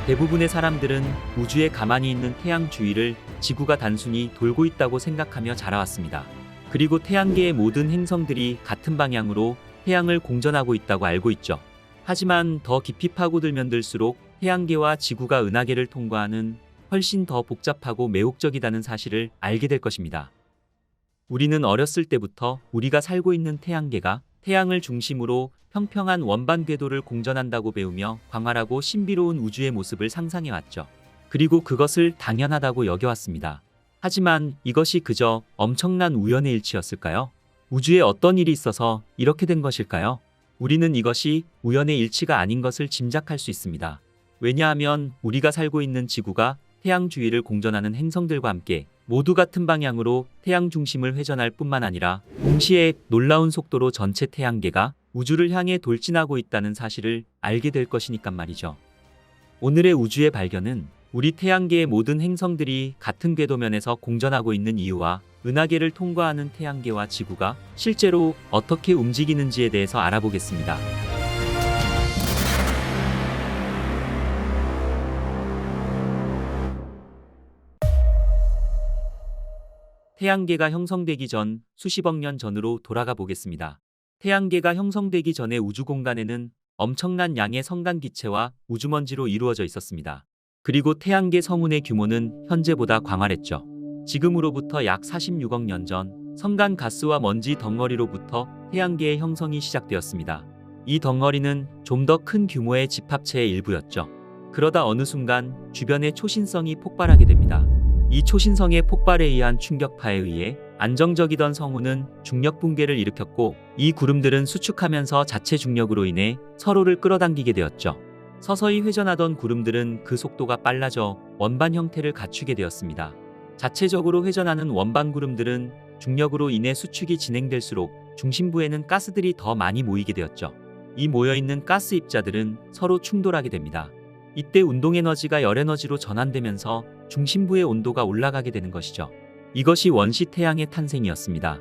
대부분의 사람들은 우주에 가만히 있는 태양 주위를 지구가 단순히 돌고 있다고 생각하며 자라왔습니다. 그리고 태양계의 모든 행성들이 같은 방향으로 태양을 공전하고 있다고 알고 있죠. 하지만 더 깊이 파고들면 들수록 태양계와 지구가 은하계를 통과하는 훨씬 더 복잡하고 매혹적이다는 사실을 알게 될 것입니다. 우리는 어렸을 때부터 우리가 살고 있는 태양계가 태양을 중심으로 평평한 원반 궤도를 공전한다고 배우며 광활하고 신비로운 우주의 모습을 상상해왔죠. 그리고 그것을 당연하다고 여겨왔습니다. 하지만 이것이 그저 엄청난 우연의 일치였을까요? 우주에 어떤 일이 있어서 이렇게 된 것일까요? 우리는 이것이 우연의 일치가 아닌 것을 짐작할 수 있습니다. 왜냐하면 우리가 살고 있는 지구가 태양 주위를 공전하는 행성들과 함께 모두 같은 방향으로 태양 중심을 회전할 뿐만 아니라 동시에 놀라운 속도로 전체 태양계가 우주를 향해 돌진하고 있다는 사실을 알게 될 것이니까 말이죠. 오늘의 우주의 발견은 우리 태양계의 모든 행성들이 같은 궤도면에서 공전하고 있는 이유와 은하계를 통과하는 태양계와 지구가 실제로 어떻게 움직이는지에 대해서 알아보겠습니다. 태양계가 형성되기 전 수십억 년 전으로 돌아가 보겠습니다. 태양계가 형성되기 전의 우주 공간에는 엄청난 양의 성간 기체와 우주먼지로 이루어져 있었습니다. 그리고 태양계 성운의 규모는 현재보다 광활했죠. 지금으로부터 약 46억 년 전 성간 가스와 먼지 덩어리로부터 태양계의 형성이 시작되었습니다. 이 덩어리는 좀 더 큰 규모의 집합체의 일부였죠. 그러다 어느 순간 주변의 초신성이 폭발하게 됩니다. 이 초신성의 폭발에 의한 충격파에 의해 안정적이던 성운은 중력 붕괴를 일으켰고, 이 구름들은 수축하면서 자체 중력으로 인해 서로를 끌어당기게 되었죠. 서서히 회전하던 구름들은 그 속도가 빨라져 원반 형태를 갖추게 되었습니다. 자체적으로 회전하는 원반 구름들은 중력으로 인해 수축이 진행될수록 중심부에는 가스들이 더 많이 모이게 되었죠. 이 모여있는 가스 입자들은 서로 충돌하게 됩니다. 이때 운동에너지가 열에너지로 전환되면서 중심부의 온도가 올라가게 되는 것이죠. 이것이 원시 태양의 탄생이었습니다.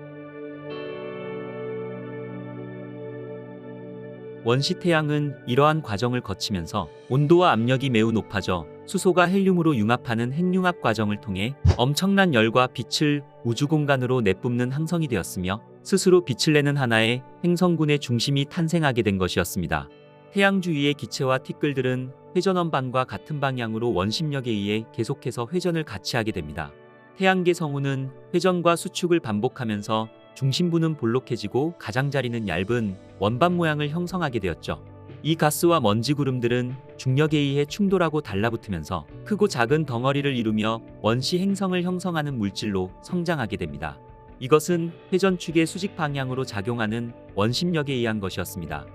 원시 태양은 이러한 과정을 거치면서 온도와 압력이 매우 높아져 수소가 헬륨으로 융합하는 핵융합 과정을 통해 엄청난 열과 빛을 우주 공간으로 내뿜는 항성이 되었으며, 스스로 빛을 내는 하나의 행성군의 중심이 탄생하게 된 것이었습니다. 태양 주위의 기체와 티끌들은 회전원반과 같은 방향으로 원심력에 의해 계속해서 회전을 같이 하게 됩니다. 태양계 성운은 회전과 수축을 반복하면서 중심부는 볼록해지고 가장자리는 얇은 원반 모양을 형성하게 되었죠. 이 가스와 먼지 구름들은 중력에 의해 충돌하고 달라붙으면서 크고 작은 덩어리를 이루며 원시 행성을 형성하는 물질로 성장하게 됩니다. 이것은 회전축의 수직 방향으로 작용하는 원심력에 의한 것이었습니다.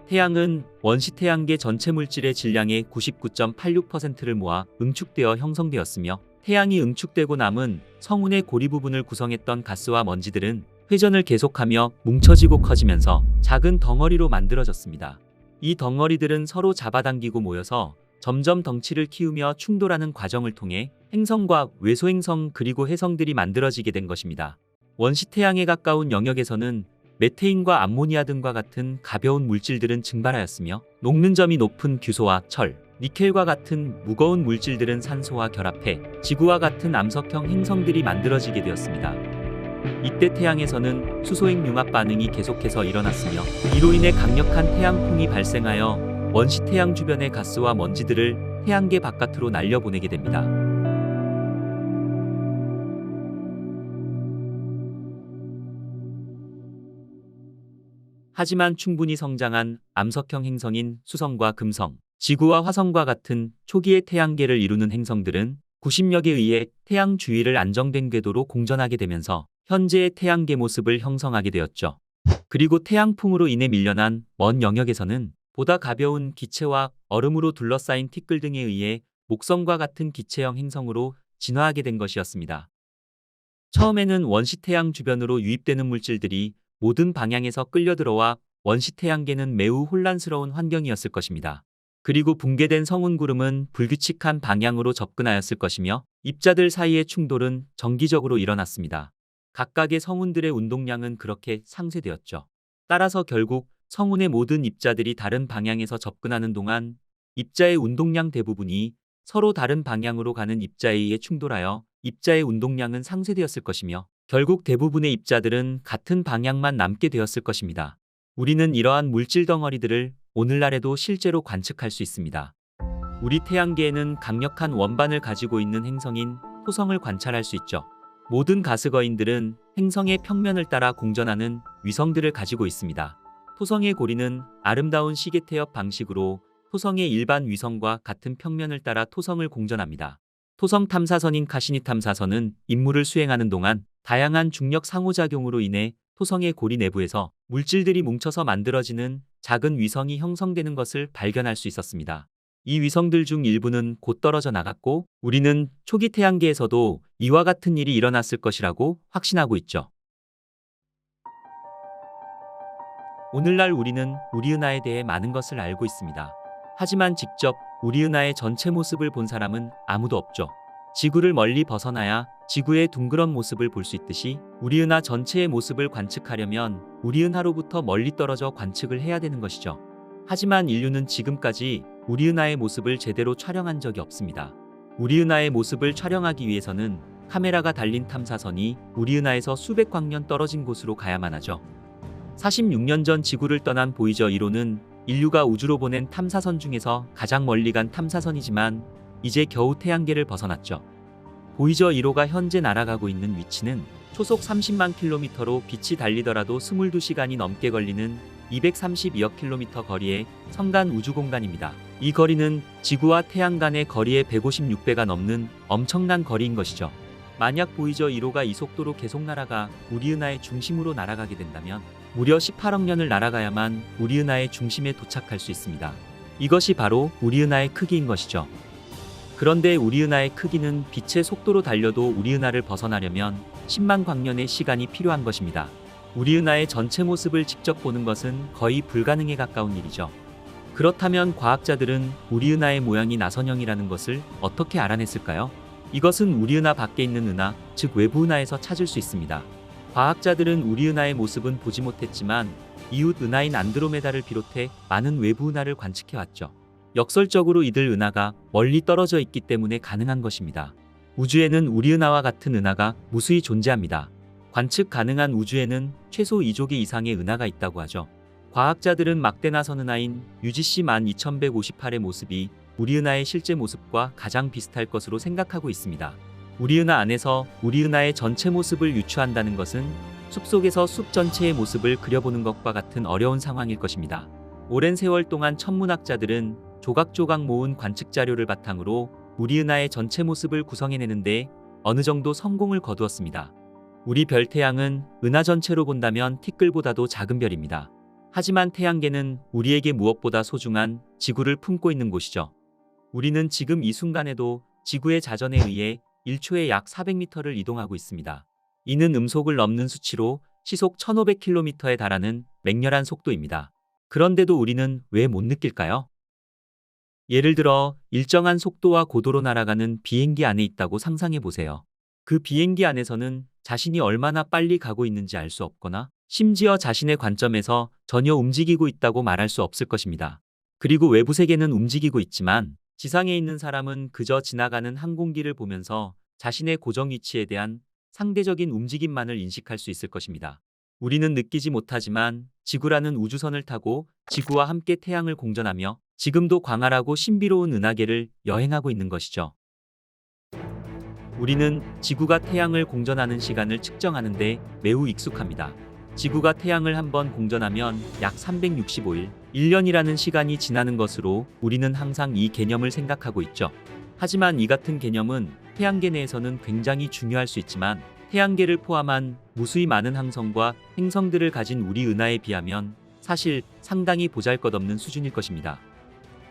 태양은 원시 태양계 전체 물질의 질량의 99.86%를 모아 응축되어 형성되었으며, 태양이 응축되고 남은 성운의 고리 부분을 구성했던 가스와 먼지들은 회전을 계속하며 뭉쳐지고 커지면서 작은 덩어리로 만들어졌습니다. 이 덩어리들은 서로 잡아당기고 모여서 점점 덩치를 키우며 충돌하는 과정을 통해 행성과 외소행성 그리고 해성들이 만들어지게 된 것입니다. 원시 태양에 가까운 영역에서는 메테인과 암모니아 등과 같은 가벼운 물질들은 증발하였으며, 녹는 점이 높은 규소와 철, 니켈과 같은 무거운 물질들은 산소와 결합해 지구와 같은 암석형 행성들이 만들어지게 되었습니다. 이때 태양에서는 수소핵 융합 반응이 계속해서 일어났으며, 이로 인해 강력한 태양풍이 발생하여 원시 태양 주변의 가스와 먼지들을 태양계 바깥으로 날려보내게 됩니다. 하지만 충분히 성장한 암석형 행성인 수성과 금성, 지구와 화성과 같은 초기의 태양계를 이루는 행성들은 구심력에 의해 태양 주위를 안정된 궤도로 공전하게 되면서 현재의 태양계 모습을 형성하게 되었죠. 그리고 태양풍으로 인해 밀려난 먼 영역에서는 보다 가벼운 기체와 얼음으로 둘러싸인 티끌 등에 의해 목성과 같은 기체형 행성으로 진화하게 된 것이었습니다. 처음에는 원시 태양 주변으로 유입되는 물질들이 모든 방향에서 끌려들어와 원시 태양계는 매우 혼란스러운 환경이었을 것입니다. 그리고 붕괴된 성운 구름은 불규칙한 방향으로 접근하였을 것이며, 입자들 사이의 충돌은 정기적으로 일어났습니다. 각각의 성운들의 운동량은 그렇게 상쇄되었죠. 따라서 결국 성운의 모든 입자들이 다른 방향에서 접근하는 동안 입자의 운동량 대부분이 서로 다른 방향으로 가는 입자에 의해 충돌하여 입자의 운동량은 상쇄되었을 것이며 결국 대부분의 입자들은 같은 방향만 남게 되었을 것입니다. 우리는 이러한 물질 덩어리들을 오늘날에도 실제로 관측할 수 있습니다. 우리 태양계에는 강력한 원반을 가지고 있는 행성인 토성을 관찰할 수 있죠. 모든 가스거인들은 행성의 평면을 따라 공전하는 위성들을 가지고 있습니다. 토성의 고리는 아름다운 시계 태엽 방식으로 토성의 일반 위성과 같은 평면을 따라 토성을 공전합니다. 토성 탐사선인 카시니 탐사선은 임무를 수행하는 동안 다양한 중력 상호작용으로 인해 토성의 고리 내부에서 물질들이 뭉쳐서 만들어지는 작은 위성이 형성되는 것을 발견할 수 있었습니다. 이 위성들 중 일부는 곧 떨어져 나갔고 우리는 초기 태양계에서도 이와 같은 일이 일어났을 것이라고 확신하고 있죠. 오늘날 우리는 우리 은하에 대해 많은 것을 알고 있습니다. 하지만 직접 우리 은하의 전체 모습을 본 사람은 아무도 없죠. 지구를 멀리 벗어나야 지구의 둥그런 모습을 볼 수 있듯이 우리 은하 전체의 모습을 관측하려면 우리 은하로부터 멀리 떨어져 관측을 해야 되는 것이죠. 하지만 인류는 지금까지 우리 은하의 모습을 제대로 촬영한 적이 없습니다. 우리 은하의 모습을 촬영하기 위해서는 카메라가 달린 탐사선이 우리 은하에서 수백 광년 떨어진 곳으로 가야만 하죠. 46년 전 지구를 떠난 보이저 1호는 인류가 우주로 보낸 탐사선 중에서 가장 멀리 간 탐사선이지만 이제 겨우 태양계를 벗어났죠. 보이저 1호가 현재 날아가고 있는 위치는 초속 30만 킬로미터로 빛이 달리더라도 22시간이 넘게 걸리는 232억 킬로미터 거리의 성간 우주공간입니다. 이 거리는 지구와 태양 간의 거리의 156배가 넘는 엄청난 거리인 것이죠. 만약 보이저 1호가 이 속도로 계속 날아가 우리 은하의 중심으로 날아가게 된다면 무려 18억 년을 날아가야만 우리 은하의 중심에 도착할 수 있습니다. 이것이 바로 우리 은하의 크기인 것이죠. 그런데 우리 은하의 크기는 빛의 속도로 달려도 우리 은하를 벗어나려면 10만 광년의 시간이 필요한 것입니다. 우리 은하의 전체 모습을 직접 보는 것은 거의 불가능에 가까운 일이죠. 그렇다면 과학자들은 우리 은하의 모양이 나선형이라는 것을 어떻게 알아냈을까요? 이것은 우리 은하 밖에 있는 은하, 즉 외부 은하에서 찾을 수 있습니다. 과학자들은 우리 은하의 모습은 보지 못했지만 이웃 은하인 안드로메다를 비롯해 많은 외부 은하를 관측해왔죠. 역설적으로 이들 은하가 멀리 떨어져 있기 때문에 가능한 것입니다. 우주에는 우리 은하와 같은 은하가 무수히 존재합니다. 관측 가능한 우주에는 최소 2조 개 이상의 은하가 있다고 하죠. 과학자들은 막대 나선 은하인 UGC 12158의 모습이 우리 은하의 실제 모습과 가장 비슷할 것으로 생각하고 있습니다. 우리 은하 안에서 우리 은하의 전체 모습을 유추한다는 것은 숲속에서 숲 전체의 모습을 그려보는 것과 같은 어려운 상황일 것입니다. 오랜 세월 동안 천문학자들은 조각조각 모은 관측 자료를 바탕으로 우리 은하의 전체 모습을 구성해내는데 어느 정도 성공을 거두었습니다. 우리 별 태양은 은하 전체로 본다면 티끌보다도 작은 별입니다. 하지만 태양계는 우리에게 무엇보다 소중한 지구를 품고 있는 곳이죠. 우리는 지금 이 순간에도 지구의 자전에 의해 1초에 약 400m를 이동하고 있습니다. 이는 음속을 넘는 수치로 시속 1500km에 달하는 맹렬한 속도입니다. 그런데도 우리는 왜 못 느낄까요? 예를 들어 일정한 속도와 고도로 날아가는 비행기 안에 있다고 상상해 보세요. 그 비행기 안에서는 자신이 얼마나 빨리 가고 있는지 알 수 없거나 심지어 자신의 관점에서 전혀 움직이고 있다고 말할 수 없을 것입니다. 그리고 외부 세계는 움직이고 있지만 지상에 있는 사람은 그저 지나가는 항공기를 보면서 자신의 고정 위치에 대한 상대적인 움직임만을 인식할 수 있을 것입니다. 우리는 느끼지 못하지만 지구라는 우주선을 타고 지구와 함께 태양을 공전하며 지금도 광활하고 신비로운 은하계를 여행하고 있는 것이죠. 우리는 지구가 태양을 공전하는 시간을 측정하는데 매우 익숙합니다. 지구가 태양을 한번 공전하면 약 365일, 1년이라는 시간이 지나는 것으로 우리는 항상 이 개념을 생각하고 있죠. 하지만 이 같은 개념은 태양계 내에서는 굉장히 중요할 수 있지만 태양계를 포함한 무수히 많은 항성과 행성들을 가진 우리 은하에 비하면 사실 상당히 보잘것없는 수준일 것입니다.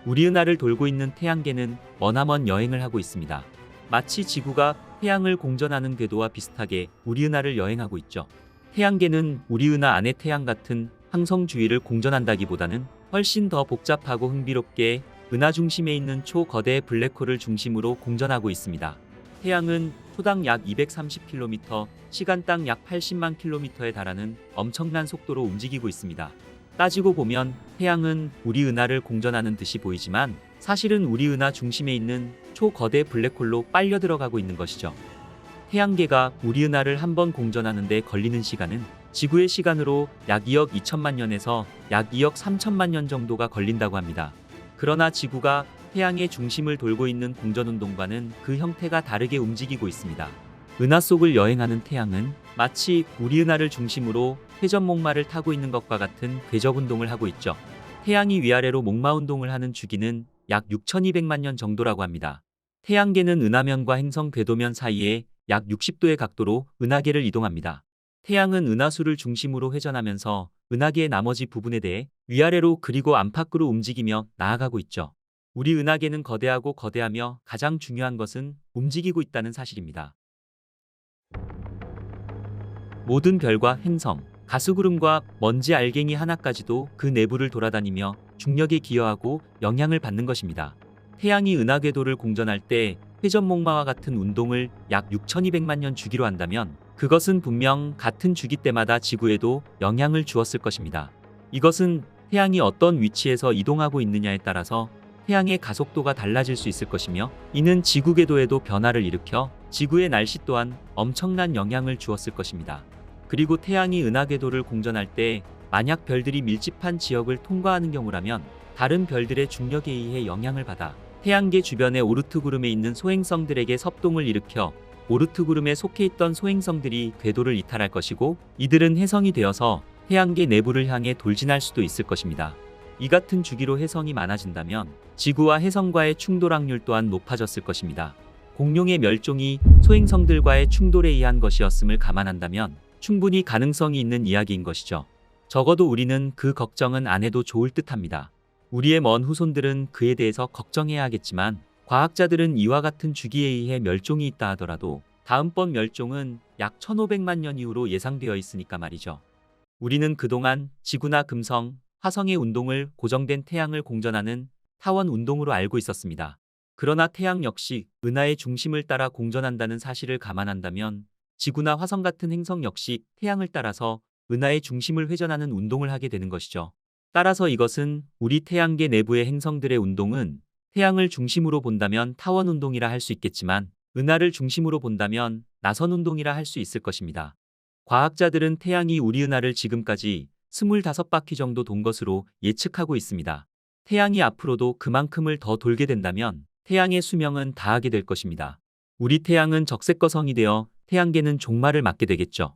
우리 은하를 돌고 있는 태양계는 머나먼 여행을 하고 있습니다. 마치 지구가 태양을 공전하는 궤도와 비슷하게 우리 은하를 여행하고 있죠. 태양계는 우리 은하 안의 태양 같은 항성 주위를 공전한다기보다는 훨씬 더 복잡하고 흥미롭게 은하 중심에 있는 초거대 블랙홀을 중심으로 공전하고 있습니다. 태양은 초당 약 230km, 시간당 약 80만 km에 달하는 엄청난 속도로 움직이고 있습니다. 따지고 보면 태양은 우리 은하를 공전하는 듯이 보이지만 사실은 우리 은하 중심에 있는 초거대 블랙홀로 빨려 들어가고 있는 것이죠. 태양계가 우리 은하를 한 번 공전하는 데 걸리는 시간은 지구의 시간으로 약 2억 2천만 년에서 약 2억 3천만 년 정도가 걸린다고 합니다. 그러나 지구가 태양의 중심을 돌고 있는 공전운동과는 그 형태가 다르게 움직이고 있습니다. 은하 속을 여행하는 태양은 마치 우리 은하를 중심으로 회전목마를 타고 있는 것과 같은 궤적운동을 하고 있죠. 태양이 위아래로 목마운동을 하는 주기는 약 6,200만 년 정도라고 합니다. 태양계는 은하면과 행성 궤도면 사이에 약 60도의 각도로 은하계를 이동합니다. 태양은 은하수를 중심으로 회전하면서 은하계의 나머지 부분에 대해 위아래로 그리고 안팎으로 움직이며 나아가고 있죠. 우리 은하계는 거대하고 거대하며 가장 중요한 것은 움직이고 있다는 사실입니다. 모든 별과 행성, 가스구름과 먼지 알갱이 하나까지도 그 내부를 돌아다니며 중력에 기여하고 영향을 받는 것입니다. 태양이 은하궤도를 공전할 때 회전목마와 같은 운동을 약 6,200만 년 주기로 한다면 그것은 분명 같은 주기 때마다 지구에도 영향을 주었을 것입니다. 이것은 태양이 어떤 위치에서 이동하고 있느냐에 따라서 태양의 가속도가 달라질 수 있을 것이며 이는 지구 궤도에도 변화를 일으켜 지구의 날씨 또한 엄청난 영향을 주었을 것입니다. 그리고 태양이 은하궤도를 공전할 때 만약 별들이 밀집한 지역을 통과하는 경우라면 다른 별들의 중력에 의해 영향을 받아 태양계 주변의 오르트 구름에 있는 소행성들에게 섭동을 일으켜 오르트 구름에 속해 있던 소행성들이 궤도를 이탈할 것이고 이들은 혜성이 되어서 태양계 내부를 향해 돌진할 수도 있을 것입니다. 이 같은 주기로 혜성이 많아진다면 지구와 혜성과의 충돌 확률 또한 높아졌을 것입니다. 공룡의 멸종이 소행성들과의 충돌에 의한 것이었음을 감안한다면 충분히 가능성이 있는 이야기인 것이죠. 적어도 우리는 그 걱정은 안 해도 좋을 듯합니다. 우리의 먼 후손들은 그에 대해서 걱정해야 하겠지만 과학자들은 이와 같은 주기에 의해 멸종이 있다 하더라도 다음번 멸종은 약 1500만 년 이후로 예상되어 있으니까 말이죠. 우리는 그동안 지구나 금성, 화성의 운동을 고정된 태양을 공전하는 타원 운동으로 알고 있었습니다. 그러나 태양 역시 은하의 중심을 따라 공전한다는 사실을 감안한다면 지구나 화성 같은 행성 역시 태양을 따라서 은하의 중심을 회전하는 운동을 하게 되는 것이죠. 따라서 이것은 우리 태양계 내부의 행성들의 운동은 태양을 중심으로 본다면 타원 운동이라 할 수 있겠지만 은하를 중심으로 본다면 나선 운동이라 할 수 있을 것입니다. 과학자들은 태양이 우리 은하를 지금까지 25바퀴 정도 돈 것으로 예측하고 있습니다. 태양이 앞으로도 그만큼을 더 돌게 된다면 태양의 수명은 다하게 될 것입니다. 우리 태양은 적색거성이 되어 태양계는 종말을 맞게 되겠죠.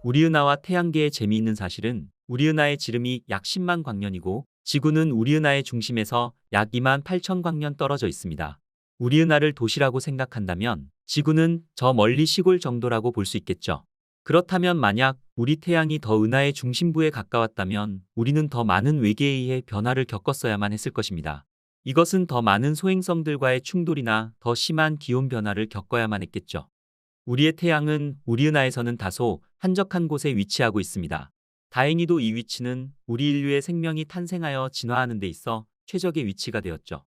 우리 은하와 태양계의 재미있는 사실은 우리 은하의 지름이 약 10만 광년이고 지구는 우리 은하의 중심에서 약 2만 8천 광년 떨어져 있습니다. 우리 은하를 도시라고 생각한다면 지구는 저 멀리 시골 정도라고 볼 수 있겠죠. 그렇다면 만약 우리 태양이 더 은하의 중심부에 가까웠다면 우리는 더 많은 외계에 의해 변화를 겪었어야만 했을 것입니다. 이것은 더 많은 소행성들과의 충돌이나 더 심한 기온 변화를 겪어야만 했겠죠. 우리의 태양은 우리 은하에서는 다소 한적한 곳에 위치하고 있습니다. 다행히도 이 위치는 우리 인류의 생명이 탄생하여 진화하는 데 있어 최적의 위치가 되었죠.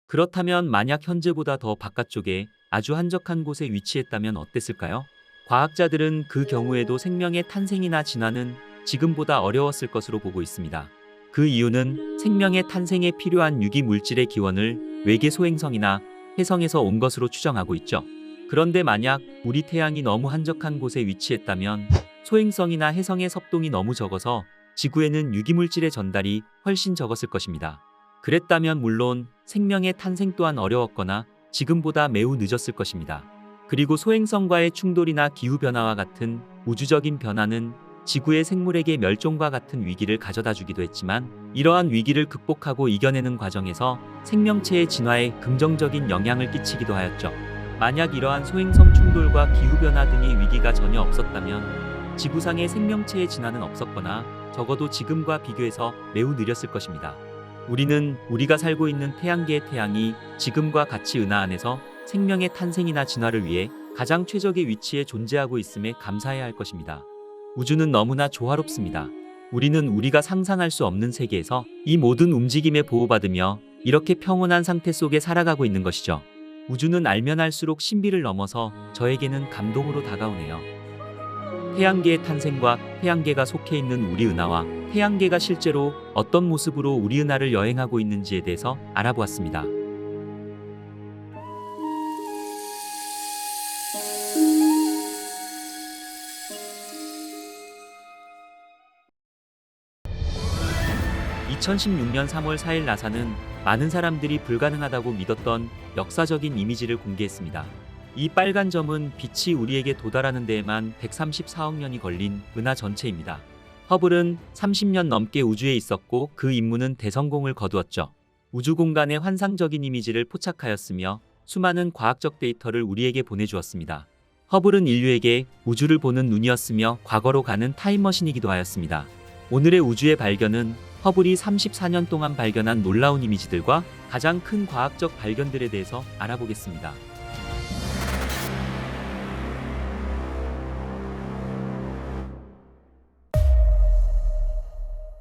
그렇다면 만약 현재보다 더 바깥쪽에 아주 한적한 곳에 위치했다면 어땠을까요? 과학자들은 그 경우에도 생명의 탄생이나 진화는 지금보다 어려웠을 것으로 보고 있습니다. 그 이유는 생명의 탄생에 필요한 유기 물질의 기원을 외계 소행성이나 혜성에서 온 것으로 추정하고 있죠. 그런데 만약 우리 태양이 너무 한적한 곳에 위치했다면 소행성이나 혜성의 섭동이 너무 적어서 지구에는 유기물질의 전달이 훨씬 적었을 것입니다. 그랬다면 물론 생명의 탄생 또한 어려웠거나 지금보다 매우 늦었을 것입니다. 그리고 소행성과의 충돌이나 기후변화와 같은 우주적인 변화는 지구의 생물에게 멸종과 같은 위기를 가져다 주기도 했지만 이러한 위기를 극복하고 이겨내는 과정에서 생명체의 진화에 긍정적인 영향을 끼치기도 하였죠. 만약 이러한 소행성 충돌과 기후변화 등의 위기가 전혀 없었다면 지구상의 생명체의 진화는 없었거나 적어도 지금과 비교해서 매우 느렸을 것입니다. 우리는 우리가 살고 있는 태양계의 태양이 지금과 같이 은하 안에서 생명의 탄생이나 진화를 위해 가장 최적의 위치에 존재하고 있음에 감사해야 할 것입니다. 우주는 너무나 조화롭습니다. 우리는 우리가 상상할 수 없는 세계에서 이 모든 움직임에 보호받으며 이렇게 평온한 상태 속에 살아가고 있는 것이죠. 우주는 알면 알수록 신비를 넘어서 저에게는 감동으로 다가오네요. 태양계의 탄생과 태양계가 속해 있는 우리 은하와 태양계가 실제로 어떤 모습으로 우리 은하를 여행하고 있는지에 대해서 알아보았습니다. (2016년 3월 4일) 나사는 많은 사람들이 불가능하다고 믿었던 역사적인 이미지를 공개했습니다. 이 빨간 점은 빛이 우리에게 도달하는 데에만 134억 년이 걸린 은하 전체입니다. 허블은 30년 넘게 우주에 있었고 그 임무는 대성공을 거두었죠. 우주 공간의 환상적인 이미지를 포착하였으며 수많은 과학적 데이터를 우리에게 보내주었습니다. 허블은 인류에게 우주를 보는 눈이었으며 과거로 가는 타임머신이기도 하였습니다. 오늘의 우주의 발견은 허블이 34년 동안 발견한 놀라운 이미지들과 가장 큰 과학적 발견들에 대해서 알아보겠습니다.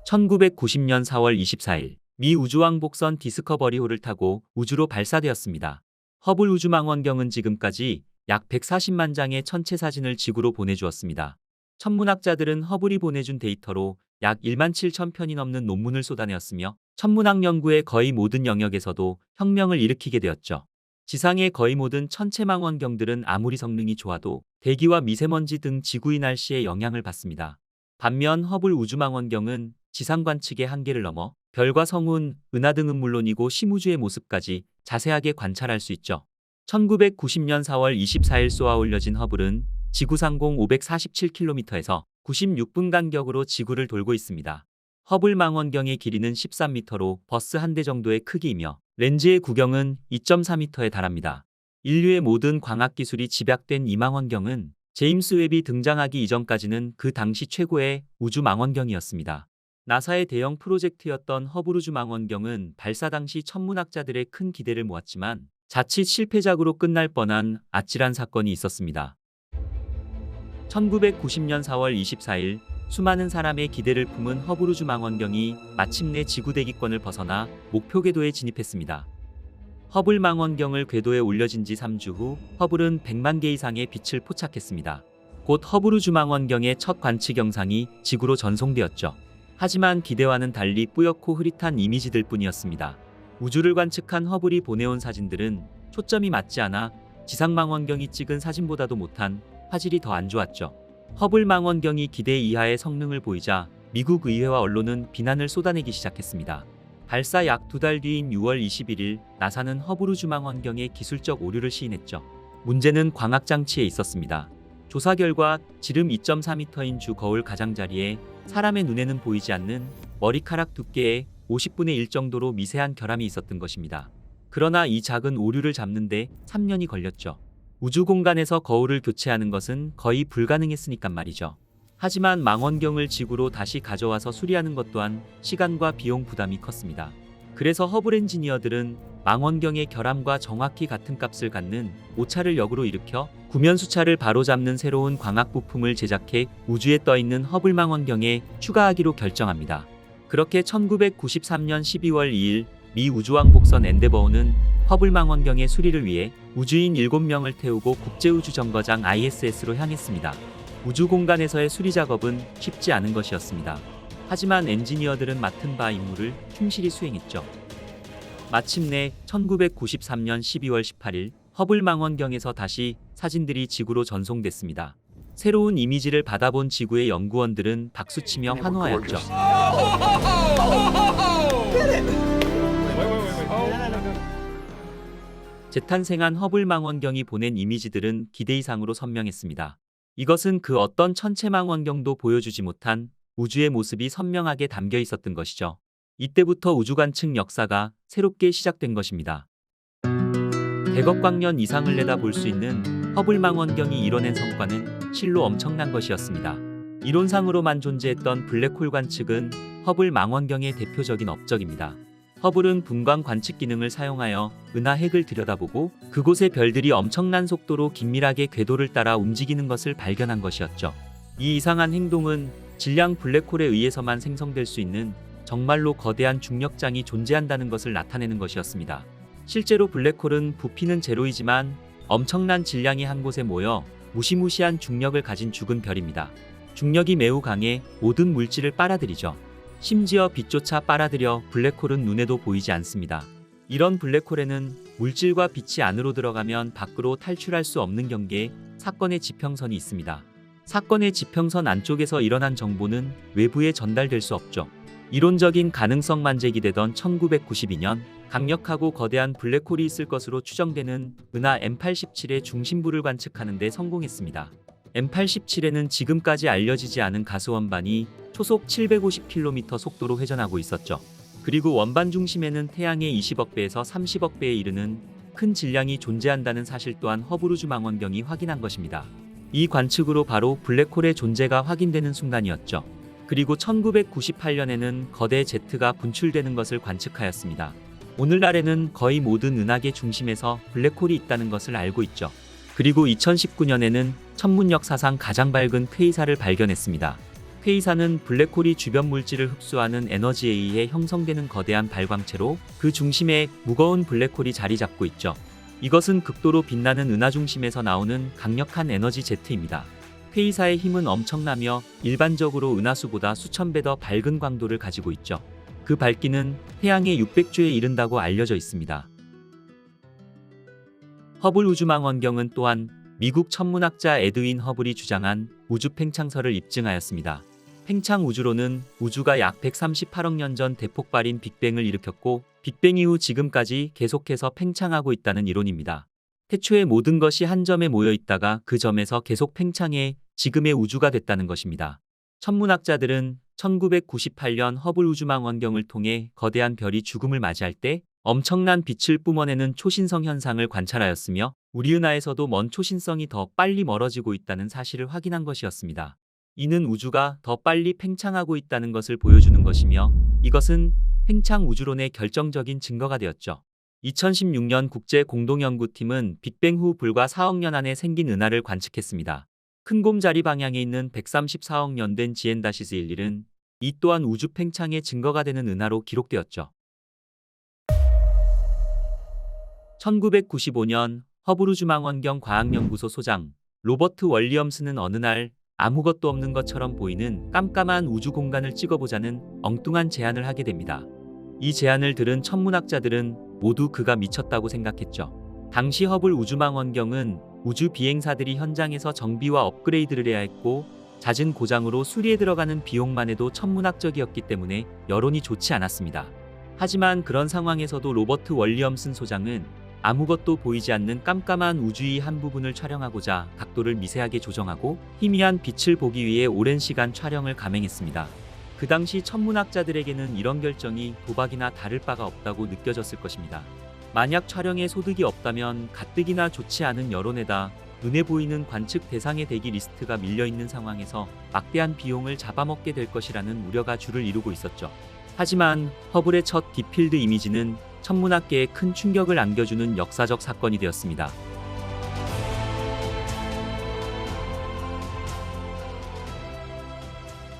(1990년 4월 24일) 미 우주왕복선 디스커버리호를 타고 우주로 발사되었습니다. 허블 우주망원경은 지금까지 약 140만 장의 천체 사진을 지구로 보내주었습니다. 천문학자들은 허블이 보내준 데이터로 약 1만 7천 편이 넘는 논문을 쏟아내었으며 천문학 연구의 거의 모든 영역에서도 혁명을 일으키게 되었죠. 지상의 거의 모든 천체망원경들은 아무리 성능이 좋아도 대기와 미세먼지 등 지구의 날씨에 영향을 받습니다. 반면 허블 우주망원경은 지상 관측의 한계를 넘어 별과 성운, 은하 등은 물론이고 심우주의 모습까지 자세하게 관찰할 수 있죠. 1990년 4월 24일 쏘아 올려진 허블은 지구 상공 547km에서 96분 간격으로 지구를 돌고 있습니다. 허블 망원경의 길이는 13m로 버스 한 대 정도의 크기이며 렌즈의 구경은 2.4m에 달합니다. 인류의 모든 광학기술이 집약된 이 망원경은 제임스 웹이 등장하기 이전까지는 그 당시 최고의 우주 망원경이었습니다. 나사의 대형 프로젝트였던 허블 우주 망원경은 발사 당시 천문학자들의 큰 기대를 모았지만 자칫 실패작으로 끝날 뻔한 아찔한 사건이 있었습니다. 1990년 4월 24일 수많은 사람의 기대를 품은 허블 우주 망원경이 마침내 지구 대기권을 벗어나 목표 궤도에 진입했습니다. 허블 망원경을 궤도에 올려진 지 3주 후 허블은 100만 개 이상의 빛을 포착했습니다. 곧 허블 우주 망원경의 첫 관측 영상이 지구로 전송되었죠. 하지만 기대와는 달리 뿌옇고 흐릿한 이미지들 뿐이었습니다. 우주를 관측한 허블이 보내온 사진들은 초점이 맞지 않아 지상 망원경이 찍은 사진보다도 못한 화질이 더 안 좋았죠. 허블 망원경이 기대 이하의 성능을 보이자 미국 의회와 언론은 비난을 쏟아내기 시작했습니다. 발사 약 2달 뒤인 6월 21일 나사는 허블 우주 망원경에 기술적 오류를 시인했죠. 문제는 광학장치에 있었습니다. 조사 결과 지름 2.4m인 주 거울 가장자리에 사람의 눈에는 보이지 않는 머리카락 두께의 50분의 1 정도로 미세한 결함이 있었던 것입니다. 그러나 이 작은 오류를 잡는데 3년이 걸렸죠. 우주 공간에서 거울을 교체하는 것은 거의 불가능했으니까 말이죠. 하지만 망원경을 지구로 다시 가져와서 수리하는 것 또한 시간과 비용 부담이 컸습니다. 그래서 허블 엔지니어들은 망원경의 결함과 정확히 같은 값을 갖는 오차를 역으로 일으켜 구면 수차를 바로잡는 새로운 광학 부품을 제작해 우주에 떠있는 허블 망원경에 추가하기로 결정합니다. 그렇게 1993년 12월 2일 미 우주왕복선 엔데버호는 허블 망원경의 수리를 위해 우주인 7명을 태우고 국제우주정거장 ISS로 향했습니다. 우주 공간에서의 수리 작업은 쉽지 않은 것이었습니다. 하지만 엔지니어들은 맡은 바 임무를 충실히 수행했죠. 마침내 1993년 12월 18일 허블 망원경에서 다시 사진들이 지구로 전송됐습니다. 새로운 이미지를 받아본 지구의 연구원들은 박수치며 환호하였죠. 재탄생한 허블 망원경이 보낸 이미지들은 기대 이상으로 선명했습니다. 이것은 그 어떤 천체 망원경도 보여주지 못한 우주의 모습이 선명하게 담겨 있었던 것이죠. 이때부터 우주 관측 역사가 새롭게 시작된 것입니다. 100억 광년 이상을 내다볼 수 있는 허블 망원경이 이뤄낸 성과는 실로 엄청난 것이었습니다. 이론상으로만 존재했던 블랙홀 관측은 허블 망원경의 대표적인 업적입니다. 허블은 분광 관측 기능을 사용하여 은하 핵을 들여다보고 그곳의 별들이 엄청난 속도로 긴밀하게 궤도를 따라 움직이는 것을 발견한 것이었죠. 이 이상한 행동은 질량 블랙홀에 의해서만 생성될 수 있는 정말로 거대한 중력장이 존재한다는 것을 나타내는 것이었습니다. 실제로 블랙홀은 부피는 제로이지만 엄청난 질량이 한 곳에 모여 무시무시한 중력을 가진 죽은 별입니다. 중력이 매우 강해 모든 물질을 빨아들이죠. 심지어 빛조차 빨아들여 블랙홀은 눈에도 보이지 않습니다. 이런 블랙홀에는 물질과 빛이 안으로 들어가면 밖으로 탈출할 수 없는 경계에 사건의 지평선이 있습니다. 사건의 지평선 안쪽에서 일어난 정보는 외부에 전달될 수 없죠. 이론적인 가능성만 제기되던 1992년 강력하고 거대한 블랙홀이 있을 것으로 추정되는 은하 M87의 중심부를 관측하는 데 성공했습니다. M87에는 지금까지 알려지지 않은 가스원반이 초속 750km 속도로 회전하고 있었죠. 그리고 원반 중심에는 태양의 20억 배에서 30억 배에 이르는 큰 질량이 존재한다는 사실 또한 허블 우주망원경이 확인한 것입니다. 이 관측으로 바로 블랙홀의 존재가 확인되는 순간이었죠. 그리고 1998년에는 거대 제트가 분출되는 것을 관측하였습니다. 오늘날에는 거의 모든 은하계 중심에서 블랙홀이 있다는 것을 알고 있죠. 그리고 2019년에는 천문 역사상 가장 밝은 퀘이사를 발견했습니다. 퀘이사는 블랙홀이 주변 물질을 흡수하는 에너지에 의해 형성되는 거대한 발광체로 그 중심에 무거운 블랙홀이 자리 잡고 있죠. 이것은 극도로 빛나는 은하 중심에서 나오는 강력한 에너지 제트입니다. 퀘이사의 힘은 엄청나며 일반적으로 은하수보다 수천 배 더 밝은 광도를 가지고 있죠. 그 밝기는 태양의 600조에 이른다고 알려져 있습니다. 허블 우주망원경은 또한 미국 천문학자 에드윈 허블이 주장한 우주 팽창설을 입증하였습니다. 팽창 우주론은 우주가 약 138억 년 전 대폭발인 빅뱅을 일으켰고 빅뱅 이후 지금까지 계속해서 팽창하고 있다는 이론입니다. 태초에 모든 것이 한 점에 모여 있다가 그 점에서 계속 팽창해 지금의 우주가 됐다는 것입니다. 천문학자들은 1998년 허블 우주망원경을 통해 거대한 별이 죽음을 맞이할 때 엄청난 빛을 뿜어내는 초신성 현상을 관찰하였으며 우리 은하에서도 먼 초신성이 더 빨리 멀어지고 있다는 사실을 확인한 것이었습니다. 이는 우주가 더 빨리 팽창하고 있다는 것을 보여주는 것이며 이것은 팽창 우주론의 결정적인 증거가 되었죠. 2016년 국제공동연구팀은 빅뱅 후 불과 4억 년 안에 생긴 은하를 관측했습니다. 큰 곰자리 방향에 있는 134억 년 된 GN-11은 이 또한 우주 팽창의 증거가 되는 은하로 기록되었죠. 1995년 허블 우주망원경 과학연구소 소장 로버트 월리엄스는 어느 날 아무것도 없는 것처럼 보이는 깜깜한 우주 공간을 찍어보자는 엉뚱한 제안을 하게 됩니다. 이 제안을 들은 천문학자들은 모두 그가 미쳤다고 생각했죠. 당시 허블 우주망원경은 우주 비행사들이 현장에서 정비와 업그레이드를 해야 했고 잦은 고장으로 수리에 들어가는 비용만 해도 천문학적이었기 때문에 여론이 좋지 않았습니다. 하지만 그런 상황에서도 로버트 월리엄슨 소장은 아무것도 보이지 않는 깜깜한 우주의 한 부분을 촬영하고자 각도를 미세하게 조정하고 희미한 빛을 보기 위해 오랜 시간 촬영을 감행했습니다. 그 당시 천문학자들에게는 이런 결정이 도박이나 다를 바가 없다고 느껴졌을 것입니다. 만약 촬영에 소득이 없다면 가뜩이나 좋지 않은 여론에다 눈에 보이는 관측 대상의 대기 리스트가 밀려있는 상황에서 막대한 비용을 잡아먹게 될 것이라는 우려가 주를 이루고 있었죠. 하지만 허블의 첫 딥필드 이미지는 천문학계에 큰 충격을 안겨주는 역사적 사건이 되었습니다.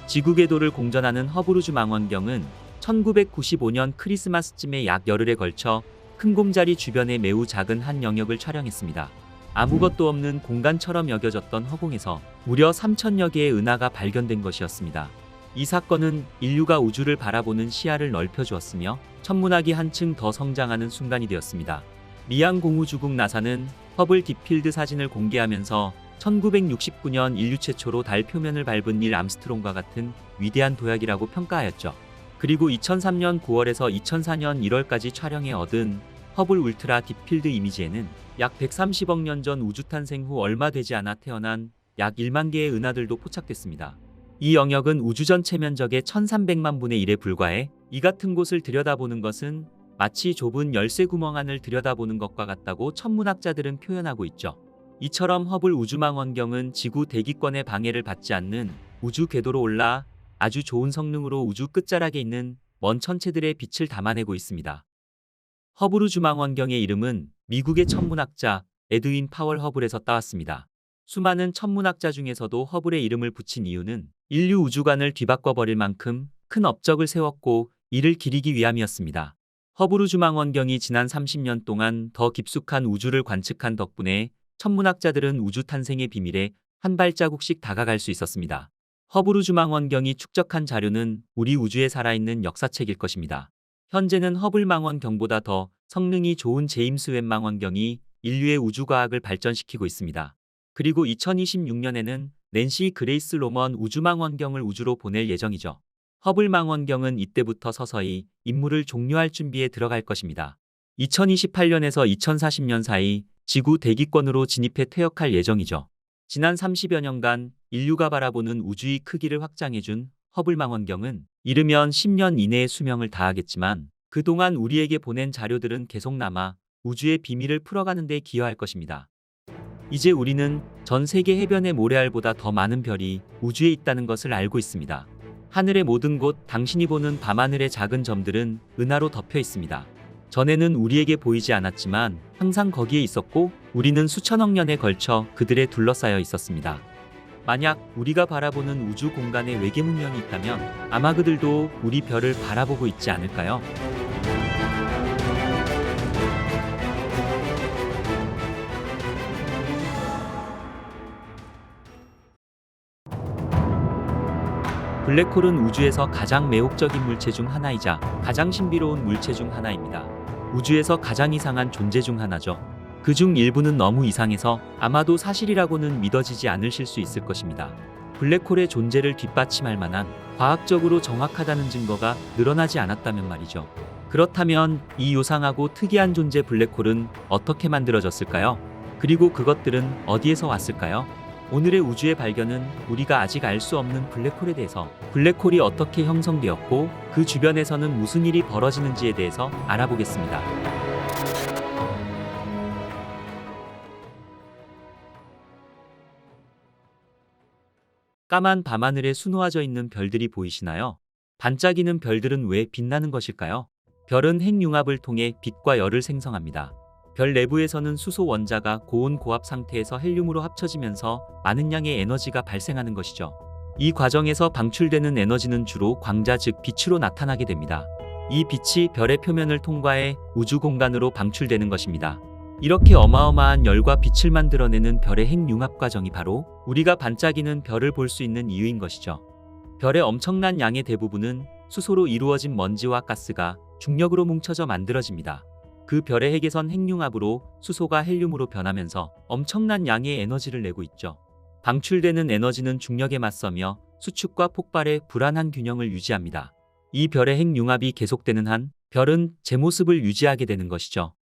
지구 궤도를 공전하는 허블 우주망원경은 1995년 크리스마스쯤에 약 열흘에 걸쳐 큰 곰자리 주변의 매우 작은 한 영역을 촬영했습니다. 아무것도 없는 공간처럼 여겨졌던 허공에서 무려 3,000여 개의 은하가 발견된 것이었습니다. 이 사건은 인류가 우주를 바라보는 시야를 넓혀주었으며 천문학이 한층 더 성장하는 순간이 되었습니다. 미양 공우주국 나사는 허블 딥필드 사진을 공개하면서 1969년 인류 최초로 달 표면을 밟은 닐 암스트롱과 같은 위대한 도약이라고 평가하였죠. 그리고 2003년 9월에서 2004년 1월까지 촬영해 얻은 허블 울트라 딥필드 이미지에는 약 130억 년 전 우주 탄생 후 얼마 되지 않아 태어난 약 1만 개의 은하들도 포착됐습니다. 이 영역은 우주 전체 면적의 1300만 분의 1에 불과해 이 같은 곳을 들여다보는 것은 마치 좁은 열쇠 구멍 안을 들여다보는 것과 같다고 천문학자들은 표현하고 있죠. 이처럼 허블 우주망원경은 지구 대기권의 방해를 받지 않는 우주 궤도로 올라 아주 좋은 성능으로 우주 끝자락에 있는 먼 천체들의 빛을 담아내고 있습니다. 허블 우주망원경의 이름은 미국의 천문학자 에드윈 파월 허블에서 따왔습니다. 수많은 천문학자 중에서도 허블의 이름을 붙인 이유는 인류 우주관을 뒤바꿔 버릴 만큼 큰 업적을 세웠고 이를 기리기 위함이었습니다. 허블 우주망원경이 지난 30년 동안 더 깊숙한 우주를 관측한 덕분에 천문학자들은 우주 탄생의 비밀에 한 발자국씩 다가갈 수 있었습니다. 허블 우주망원경이 축적한 자료는 우리 우주에 살아있는 역사책일 것입니다. 현재는 허블 망원경보다 더 성능이 좋은 제임스 웹 망원경이 인류의 우주과학을 발전시키고 있습니다. 그리고 2026년에는 낸시 그레이스 로먼 우주망원경을 우주로 보낼 예정이죠. 허블 망원경은 이때부터 서서히 임무를 종료할 준비에 들어갈 것입니다. 2028년에서 2040년 사이 지구 대기권으로 진입해 퇴역할 예정이죠. 지난 30여 년간 인류가 바라보는 우주의 크기를 확장해준 허블 망원경은 이르면 10년 이내에 수명을 다하겠지만 그동안 우리에게 보낸 자료들은 계속 남아 우주의 비밀을 풀어가는 데 기여할 것입니다. 이제 우리는 전 세계 해변의 모래알보다 더 많은 별이 우주에 있다는 것을 알고 있습니다. 하늘의 모든 곳, 당신이 보는 밤하늘의 작은 점들은 은하로 덮여 있습니다. 전에는 우리에게 보이지 않았지만 항상 거기에 있었고 우리는 수천억 년에 걸쳐 그들에 둘러싸여 있었습니다. 만약 우리가 바라보는 우주 공간에 외계 문명이 있다면 아마 그들도 우리 별을 바라보고 있지 않을까요? 블랙홀은 우주에서 가장 매혹적인 물체 중 하나이자 가장 신비로운 물체 중 하나입니다. 우주에서 가장 이상한 존재 중 하나죠. 그중 일부는 너무 이상해서 아마도 사실이라고는 믿어지지 않으실 수 있을 것입니다. 블랙홀의 존재를 뒷받침할 만한 과학적으로 정확하다는 증거가 늘어나지 않았다면 말이죠. 그렇다면 이 요상하고 특이한 존재 블랙홀은 어떻게 만들어졌을까요? 그리고 그것들은 어디에서 왔을까요? 오늘의 우주의 발견은 우리가 아직 알 수 없는 블랙홀에 대해서, 블랙홀이 어떻게 형성되었고 그 주변에서는 무슨 일이 벌어지는지에 대해서 알아보겠습니다. 까만 밤하늘에 수놓아져 있는 별들이 보이시나요? 반짝이는 별들은 왜 빛나는 것일까요? 별은 핵융합을 통해 빛과 열을 생성합니다. 별 내부에서는 수소 원자가 고온 고압 상태에서 헬륨으로 합쳐지면서 많은 양의 에너지가 발생하는 것이죠. 이 과정에서 방출되는 에너지는 주로 광자 즉 빛으로 나타나게 됩니다. 이 빛이 별의 표면을 통과해 우주 공간으로 방출되는 것입니다. 이렇게 어마어마한 열과 빛을 만들어내는 별의 핵융합 과정이 바로 우리가 반짝이는 별을 볼 수 있는 이유인 것이죠. 별의 엄청난 양의 대부분은 수소로 이루어진 먼지와 가스가 중력으로 뭉쳐져 만들어집니다. 그 별의 핵에선 핵융합으로 수소가 헬륨으로 변하면서 엄청난 양의 에너지를 내고 있죠. 방출되는 에너지는 중력에 맞서며 수축과 폭발의 불안한 균형을 유지합니다. 이 별의 핵융합이 계속되는 한 별은 제 모습을 유지하게 되는 것이죠.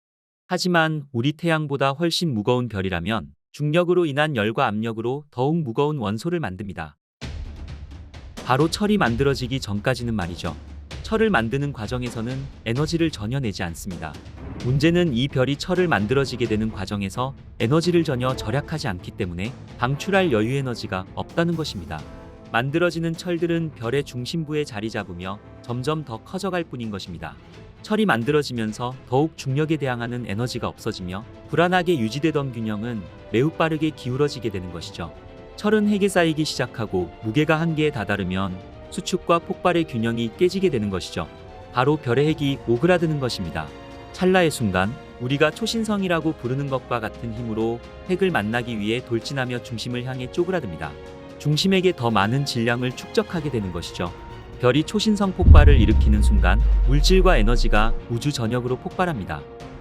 하지만 우리 태양보다 훨씬 무거운 별이라면 중력으로 인한 열과 압력으로 더욱 무거운 원소를 만듭니다. 바로 철이 만들어지기 전까지는 말이죠. 철을 만드는 과정에서는 에너지를 전혀 내지 않습니다. 문제는 이 별이 철을 만들어지게 되는 과정에서 에너지를 전혀 절약하지 않기 때문에 방출할 여유 에너지가 없다는 것입니다. 만들어지는 철들은 별의 중심부에 자리 잡으며 점점 더 커져갈 뿐인 것입니다. 철이 만들어지면서 더욱 중력에 대항하는 에너지가 없어지며 불안하게 유지되던 균형은 매우 빠르게 기울어지게 되는 것이죠. 철은 핵에 쌓이기 시작하고 무게가 한계에 다다르면 수축과 폭발의 균형이 깨지게 되는 것이죠. 바로 별의 핵이 오그라드는 것입니다. 찰나의 순간 우리가 초신성이라고 부르는 것과 같은 힘으로 핵을 만나기 위해 돌진하며 중심을 향해 쪼그라듭니다. 중심에게 더 많은 질량을 축적하게 되는 것이죠. 별이 초신성 폭발을 일으키는 순간 물질과 에너지가 우주 전역으로 폭발합니다.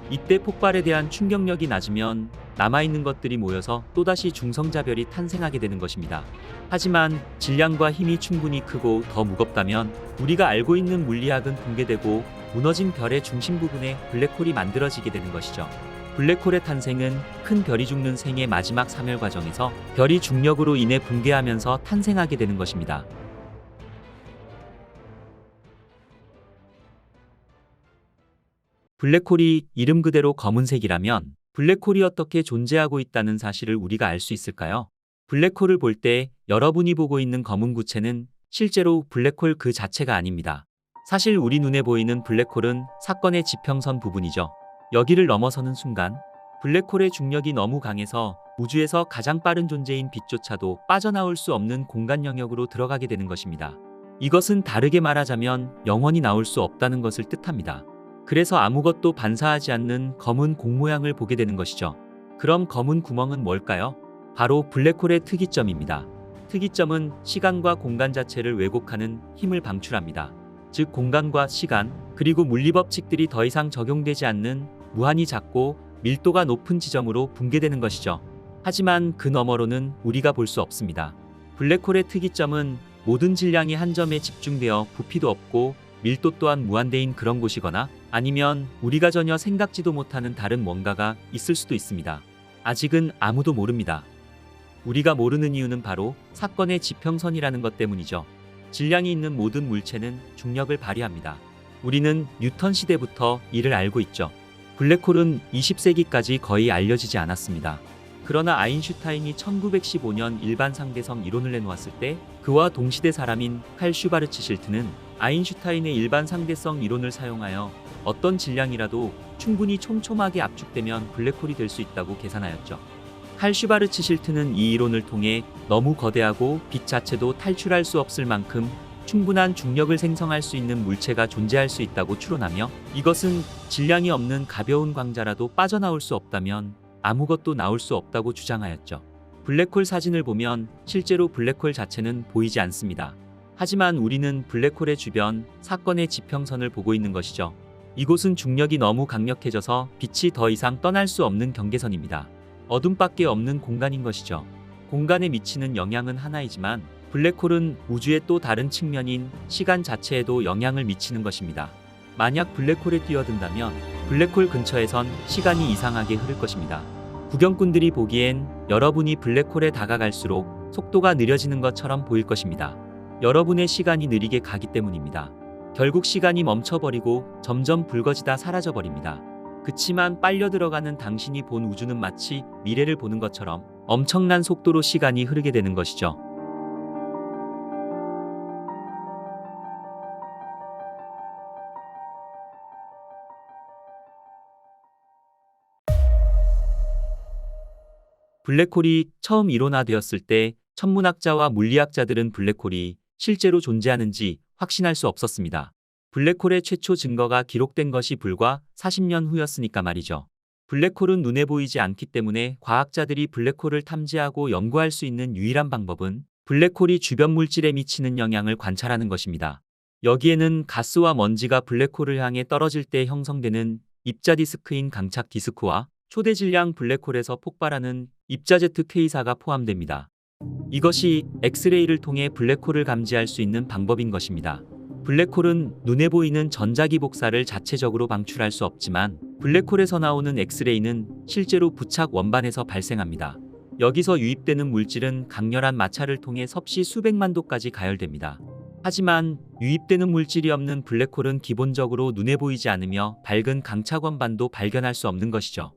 이때 폭발에 대한 충격력이 낮으면 남아있는 것들이 모여서 또다시 중성자별이 탄생하게 되는 것입니다. 하지만 질량과 힘이 충분히 크고 더 무겁다면 우리가 알고 있는 물리학은 붕괴되고 무너진 별의 중심 부분에 블랙홀이 만들어지게 되는 것이죠. 블랙홀의 탄생은 큰 별이 죽는 생의 마지막 사멸 과정에서 별이 중력으로 인해 붕괴하면서 탄생하게 되는 것입니다. 블랙홀이 이름 그대로 검은색이라면 블랙홀이 어떻게 존재하고 있다는 사실을 우리가 알 수 있을까요? 블랙홀을 볼 때 여러분이 보고 있는 검은 구체는 실제로 블랙홀 그 자체가 아닙니다. 사실 우리 눈에 보이는 블랙홀은 사건의 지평선 부분이죠. 여기를 넘어서는 순간 블랙홀의 중력이 너무 강해서 우주에서 가장 빠른 존재인 빛조차도 빠져나올 수 없는 공간 영역으로 들어가게 되는 것입니다. 이것은 다르게 말하자면 영원히 나올 수 없다는 것을 뜻합니다. 그래서 아무것도 반사하지 않는 검은 공 모양을 보게 되는 것이죠. 그럼 검은 구멍은 뭘까요? 바로 블랙홀의 특이점입니다. 특이점은 시간과 공간 자체를 왜곡하는 힘을 방출합니다. 즉 공간과 시간, 그리고 물리법칙들이 더 이상 적용되지 않는 무한히 작고 밀도가 높은 지점으로 붕괴되는 것이죠. 하지만 그 너머로는 우리가 볼 수 없습니다. 블랙홀의 특이점은 모든 질량이 한 점에 집중되어 부피도 없고 밀도 또한 무한대인 그런 곳이거나 아니면 우리가 전혀 생각지도 못하는 다른 뭔가가 있을 수도 있습니다. 아직은 아무도 모릅니다. 우리가 모르는 이유는 바로 사건의 지평선이라는 것 때문이죠. 질량이 있는 모든 물체는 중력을 발휘합니다. 우리는 뉴턴 시대부터 이를 알고 있죠. 블랙홀은 20세기까지 거의 알려지지 않았습니다. 그러나 아인슈타인이 1915년 일반 상대성 이론을 내놓았을 때 그와 동시대 사람인 칼 슈바르츠 실트는 아인슈타인의 일반 상대성 이론을 사용하여 어떤 질량이라도 충분히 촘촘하게 압축되면 블랙홀이 될 수 있다고 계산하였죠. 칼 슈바르츠 실트는 이 이론을 통해 너무 거대하고 빛 자체도 탈출할 수 없을 만큼 충분한 중력을 생성할 수 있는 물체가 존재할 수 있다고 추론하며, 이것은 질량이 없는 가벼운 광자라도 빠져나올 수 없다면 아무것도 나올 수 없다고 주장하였죠. 블랙홀 사진을 보면 실제로 블랙홀 자체는 보이지 않습니다. 하지만 우리는 블랙홀의 주변 사건의 지평선을 보고 있는 것이죠. 이곳은 중력이 너무 강력해져서 빛이 더 이상 떠날 수 없는 경계선입니다. 어둠밖에 없는 공간인 것이죠. 공간에 미치는 영향은 하나이지만 블랙홀은 우주의 또 다른 측면인 시간 자체에도 영향을 미치는 것입니다. 만약 블랙홀에 뛰어든다면 블랙홀 근처에선 시간이 이상하게 흐를 것입니다. 구경꾼들이 보기엔 여러분이 블랙홀에 다가갈수록 속도가 느려지는 것처럼 보일 것입니다. 여러분의 시간이 느리게 가기 때문입니다. 결국 시간이 멈춰버리고 점점 붉어지다 사라져버립니다. 그치만 빨려 들어가는 당신이 본 우주는 마치 미래를 보는 것처럼 엄청난 속도로 시간이 흐르게 되는 것이죠. 블랙홀이 처음 이론화되었을 때 천문학자와 물리학자들은 블랙홀이 실제로 존재하는지 확신할 수 없었습니다. 블랙홀의 최초 증거가 기록된 것이 불과 40년 후였으니까 말이죠. 블랙홀은 눈에 보이지 않기 때문에 과학자들이 블랙홀을 탐지하고 연구할 수 있는 유일한 방법은 블랙홀이 주변 물질에 미치는 영향을 관찰하는 것입니다. 여기에는 가스와 먼지가 블랙홀을 향해 떨어질 때 형성되는 입자 디스크인 강착 디스크와 초대 질량 블랙홀에서 폭발하는 입자 제트 K사가 포함됩니다. 이것이 엑스레이를 통해 블랙홀을 감지할 수 있는 방법인 것입니다. 블랙홀은 눈에 보이는 전자기 복사를 자체적으로 방출할 수 없지만 블랙홀에서 나오는 엑스레이는 실제로 부착 원반에서 발생합니다. 여기서 유입되는 물질은 강렬한 마찰을 통해 섭씨 수백만 도까지 가열됩니다. 하지만 유입되는 물질이 없는 블랙홀은 기본적으로 눈에 보이지 않으며 밝은 강착 원반도 발견할 수 없는 것이죠.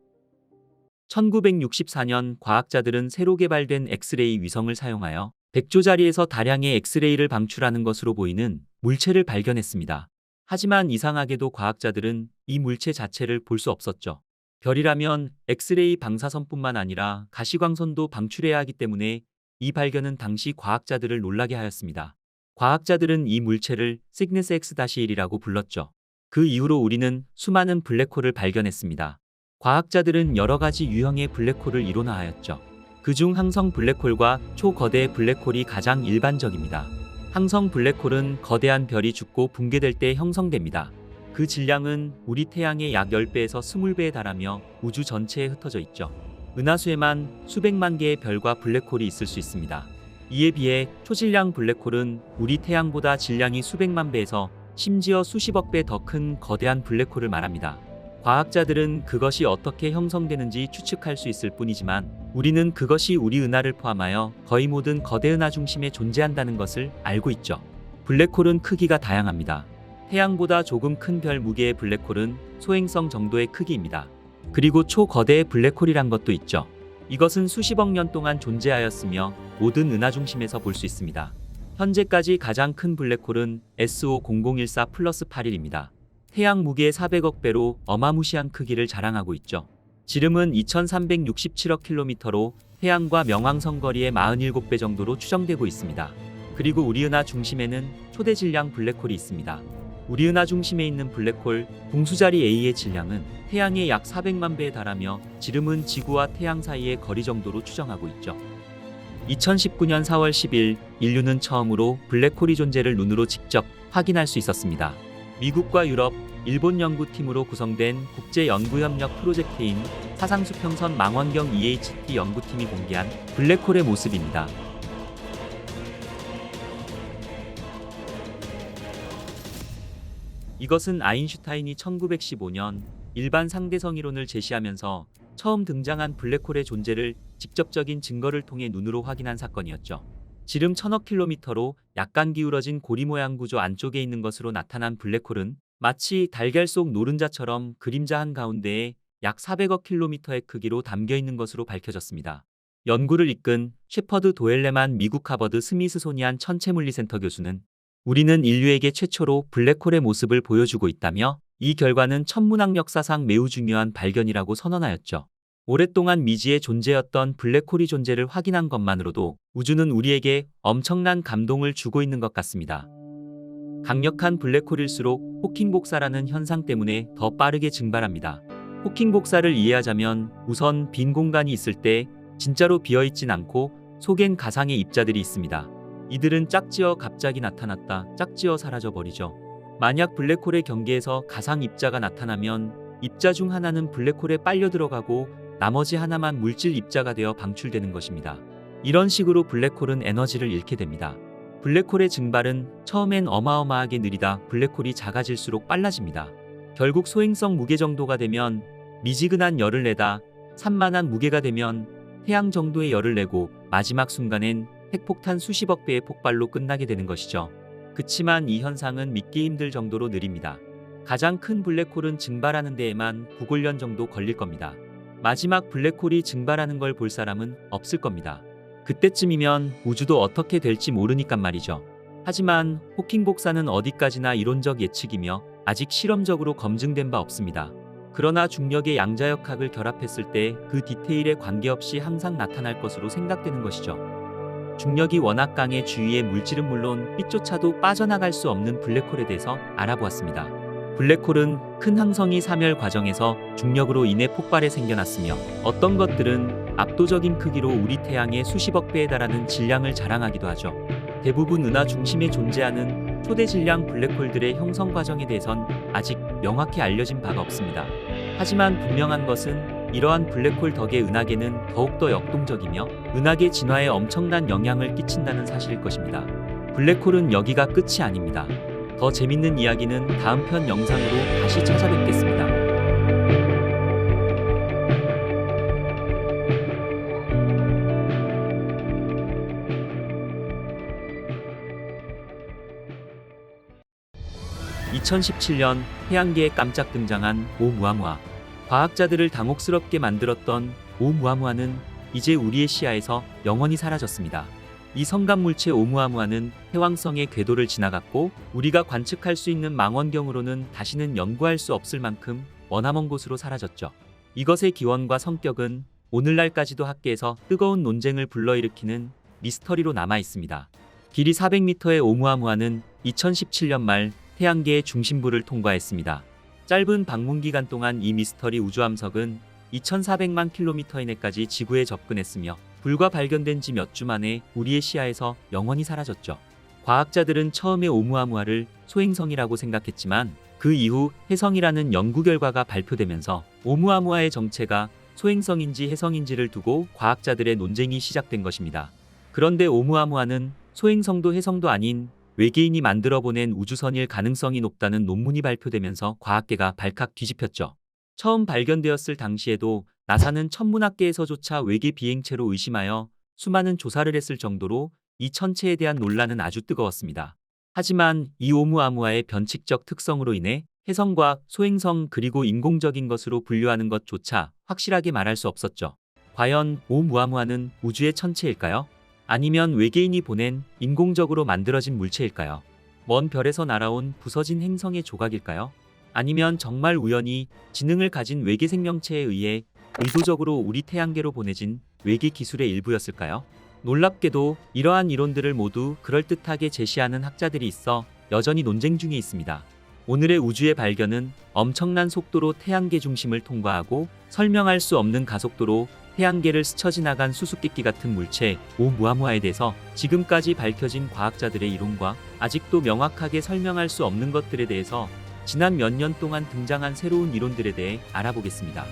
1964년 과학자들은 새로 개발된 엑스레이 위성을 사용하여 100조짜리에서 다량의 엑스레이를 방출하는 것으로 보이는 물체를 발견했습니다. 하지만 이상하게도 과학자들은 이 물체 자체를 볼 수 없었죠. 별이라면 엑스레이 방사선뿐만 아니라 가시광선도 방출해야 하기 때문에 이 발견은 당시 과학자들을 놀라게 하였습니다. 과학자들은 이 물체를 시그니스 X-1이라고 불렀죠. 그 이후로 우리는 수많은 블랙홀을 발견했습니다. 과학자들은 여러 가지 유형의 블랙홀을 이론화하였죠. 그중 항성 블랙홀과 초거대 블랙홀이 가장 일반적입니다. 항성 블랙홀은 거대한 별이 죽고 붕괴될 때 형성됩니다. 그 질량은 우리 태양의 약 10배에서 20배에 달하며 우주 전체에 흩어져 있죠. 은하수에만 수백만 개의 별과 블랙홀이 있을 수 있습니다. 이에 비해 초질량 블랙홀은 우리 태양보다 질량이 수백만 배에서 심지어 수십억 배 더 큰 거대한 블랙홀을 말합니다. 과학자들은 그것이 어떻게 형성되는지 추측할 수 있을 뿐이지만 우리는 그것이 우리 은하를 포함하여 거의 모든 거대 은하 중심에 존재한다는 것을 알고 있죠. 블랙홀은 크기가 다양합니다. 태양보다 조금 큰 별 무게의 블랙홀은 소행성 정도의 크기입니다. 그리고 초거대의 블랙홀이란 것도 있죠. 이것은 수십억 년 동안 존재하였으며 모든 은하 중심에서 볼 수 있습니다. 현재까지 가장 큰 블랙홀은 SO0014+81입니다. 태양 무게의 400억 배로 어마무시한 크기를 자랑하고 있죠. 지름은 2367억 킬로미터로 태양과 명왕성 거리의 47배 정도로 추정되고 있습니다. 그리고 우리 은하 중심에는 초대 질량 블랙홀이 있습니다. 우리 은하 중심에 있는 블랙홀 궁수자리 A의 질량은 태양의 약 400만 배에 달하며 지름은 지구와 태양 사이의 거리 정도로 추정하고 있죠. 2019년 4월 10일 인류는 처음으로 블랙홀이 존재를 눈으로 직접 확인할 수 있었습니다. 미국과 유럽, 일본 연구팀으로 구성된 국제연구협력 프로젝트인 사상수평선 망원경 EHT 연구팀이 공개한 블랙홀의 모습입니다. 이것은 아인슈타인이 1915년 일반 상대성 이론을 제시하면서 처음 등장한 블랙홀의 존재를 직접적인 증거를 통해 눈으로 확인한 사건이었죠. 지름 1000억 킬로미터로 약간 기울어진 고리 모양 구조 안쪽에 있는 것으로 나타난 블랙홀은 마치 달걀 속 노른자처럼 그림자 한가운데에 약 400억 킬로미터의 크기로 담겨 있는 것으로 밝혀졌습니다. 연구를 이끈 셰퍼드 도엘레만 미국 하버드 스미스소니안 천체물리센터 교수는 우리는 인류에게 최초로 블랙홀의 모습을 보여주고 있다며 이 결과는 천문학 역사상 매우 중요한 발견이라고 선언하였죠. 오랫동안 미지의 존재였던 블랙홀이 존재를 확인한 것만으로도 우주는 우리에게 엄청난 감동을 주고 있는 것 같습니다. 강력한 블랙홀일수록 호킹 복사라는 현상 때문에 더 빠르게 증발합니다. 호킹 복사를 이해하자면 우선 빈 공간이 있을 때 진짜로 비어있진 않고 속엔 가상의 입자들이 있습니다. 이들은 짝지어 갑자기 나타났다 짝지어 사라져버리죠. 만약 블랙홀의 경계에서 가상 입자가 나타나면 입자 중 하나는 블랙홀에 빨려 들어가고 나머지 하나만 물질 입자가 되어 방출되는 것입니다. 이런 식으로 블랙홀은 에너지를 잃게 됩니다. 블랙홀의 증발은 처음엔 어마어마하게 느리다 블랙홀이 작아질수록 빨라집니다. 결국 소행성 무게 정도가 되면 미지근한 열을 내다 산만한 무게가 되면 태양 정도의 열을 내고 마지막 순간엔 핵폭탄 수십억 배의 폭발로 끝나게 되는 것이죠. 그치만 이 현상은 믿기 힘들 정도로 느립니다. 가장 큰 블랙홀은 증발하는 데에만 9골년 정도 걸릴 겁니다. 마지막 블랙홀이 증발하는 걸 볼 사람은 없을 겁니다. 그때쯤이면 우주도 어떻게 될지 모르니깐 말이죠. 하지만 호킹 복사는 어디까지나 이론적 예측이며 아직 실험적으로 검증된 바 없습니다. 그러나 중력의 양자역학을 결합했을 때 그 디테일에 관계없이 항상 나타날 것으로 생각되는 것이죠. 중력이 워낙 강해 주위의 물질은 물론 빛조차도 빠져나갈 수 없는 블랙홀에 대해서 알아보았습니다. 블랙홀은 큰 항성이 사멸 과정에서 중력으로 인해 폭발해 생겨났으며 어떤 것들은 압도적인 크기로 우리 태양의 수십억 배에 달하는 질량을 자랑하기도 하죠. 대부분 은하 중심에 존재하는 초대 질량 블랙홀들의 형성 과정에 대해선 아직 명확히 알려진 바가 없습니다. 하지만 분명한 것은 이러한 블랙홀 덕에 은하계는 더욱더 역동적이며 은하계 진화에 엄청난 영향을 끼친다는 사실일 것입니다. 블랙홀은 여기가 끝이 아닙니다. 더 재밌는 이야기는 다음 편 영상으로 다시 찾아뵙겠습니다. (2017년) 태양계에 깜짝 등장한 오umuamua. 과학자들을 당혹스럽게 만들었던 오umuamua는 이제 우리의 시야에서 영원히 사라졌습니다. 이 성간물체 오umuamua는 해왕성의 궤도를 지나갔고 우리가 관측할 수 있는 망원경으로는 다시는 연구할 수 없을 만큼 머나먼 곳으로 사라졌죠. 이것의 기원과 성격은 오늘날까지도 학계에서 뜨거운 논쟁을 불러일으키는 미스터리로 남아 있습니다. 길이 400m의 오umuamua는 2017년 말 태양계의 중심부를 통과했습니다. 짧은 방문 기간 동안 이 미스터리 우주함석은 2400만 킬로미터 이내까지 지구에 접근했으며 불과 발견된 지 몇 주 만에 우리의 시야에서 영원히 사라졌죠. 과학자들은 처음에 오umuamua를 소행성이라고 생각했지만 그 이후 혜성이라는 연구 결과가 발표되면서 오umuamua의 정체가 소행성인지 혜성인지를 두고 과학자들의 논쟁이 시작된 것입니다. 그런데 오umuamua는 소행성도 혜성도 아닌 외계인이 만들어 보낸 우주선일 가능성이 높다는 논문이 발표되면서 과학계가 발칵 뒤집혔죠. 처음 발견되었을 당시에도 나사는 천문학계에서조차 외계 비행체로 의심하여 수많은 조사를 했을 정도로 이 천체에 대한 논란은 아주 뜨거웠습니다. 하지만 이 오umuamua의 변칙적 특성으로 인해 혜성과 소행성 그리고 인공적인 것으로 분류하는 것조차 확실하게 말할 수 없었죠. 과연 오umuamua는 우주의 천체일까요? 아니면 외계인이 보낸 인공적으로 만들어진 물체일까요? 먼 별에서 날아온 부서진 행성의 조각일까요? 아니면 정말 우연히 지능을 가진 외계 생명체에 의해 의도적으로 우리 태양계로 보내진 외계 기술의 일부였을까요? 놀랍게도 이러한 이론들을 모두 그럴듯하게 제시하는 학자들이 있어 여전히 논쟁 중에 있습니다. 오늘의 우주의 발견은 엄청난 속도로 태양계 중심을 통과하고 설명할 수 없는 가속도로 태양계를 스쳐 지나간 수수께끼 같은 물체 오umuamua 대해서 지금까지 밝혀진 과학자들의 이론과 아직도 명확하게 설명할 수 없는 것들에 대해서 지난 몇 년 동안 등장한 새로운 이론들에 대해 알아보겠습니다.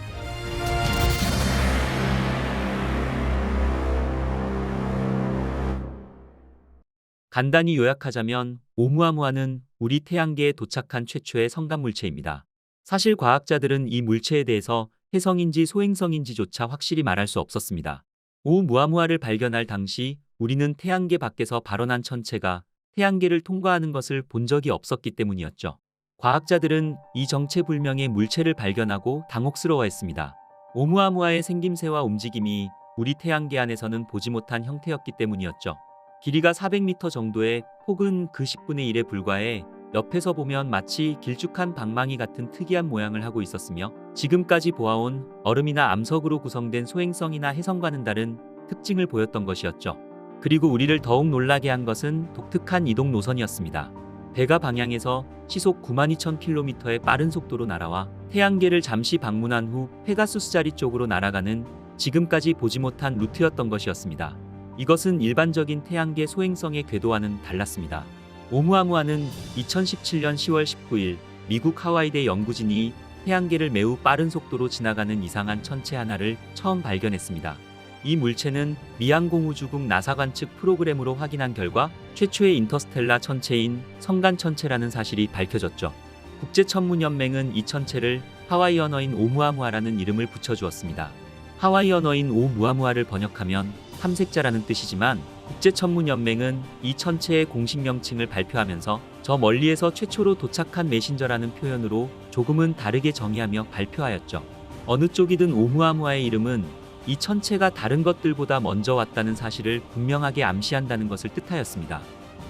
간단히 요약하자면 오umuamua는 우리 태양계에 도착한 최초의 성간 물체입니다. 사실 과학자들은 이 물체에 대해서 해성인지 소행성인지조차 확실히 말할 수 없었습니다. 오umuamua를 발견할 당시 우리는 태양계 밖에서 발원한 천체가 태양계를 통과하는 것을 본 적이 없었기 때문이었죠. 과학자들은 이 정체불명의 물체를 발견하고 당혹스러워했습니다. 오umuamua의 생김새와 움직임이 우리 태양계 안에서는 보지 못한 형태였기 때문이었죠. 길이가 400m 정도의 폭은 그 10분의 1에 불과해 옆에서 보면 마치 길쭉한 방망이 같은 특이한 모양을 하고 있었으며 지금까지 보아온 얼음이나 암석으로 구성된 소행성이나 해성과는 다른 특징을 보였던 것이었죠. 그리고 우리를 더욱 놀라게 한 것은 독특한 이동 노선이었습니다. 배가 방향에서 시속 92,000km의 빠른 속도로 날아와 태양계를 잠시 방문한 후 페가수스 자리 쪽으로 날아가는 지금까지 보지 못한 루트였던 것이었습니다. 이것은 일반적인 태양계 소행성의 궤도와는 달랐습니다. 오umuamua는 2017년 10월 19일 미국 하와이대 연구진이 태양계를 매우 빠른 속도로 지나가는 이상한 천체 하나를 처음 발견했습니다. 이 물체는 미 항공우주국 나사 관측 프로그램으로 확인한 결과 최초의 인터스텔라 천체인 성간 천체라는 사실이 밝혀졌죠. 국제천문연맹은 이 천체를 하와이 언어인 오umuamua라는 이름을 붙여주었습니다. 하와이 언어인 오umuamua를 번역하면 탐색자라는 뜻이지만 국제천문연맹은 이 천체의 공식 명칭을 발표하면서 저 멀리에서 최초로 도착한 메신저라는 표현으로 조금은 다르게 정의하며 발표하였죠. 어느 쪽이든 오umuamua의 이름은 이 천체가 다른 것들보다 먼저 왔다는 사실을 분명하게 암시한다는 것을 뜻하였습니다.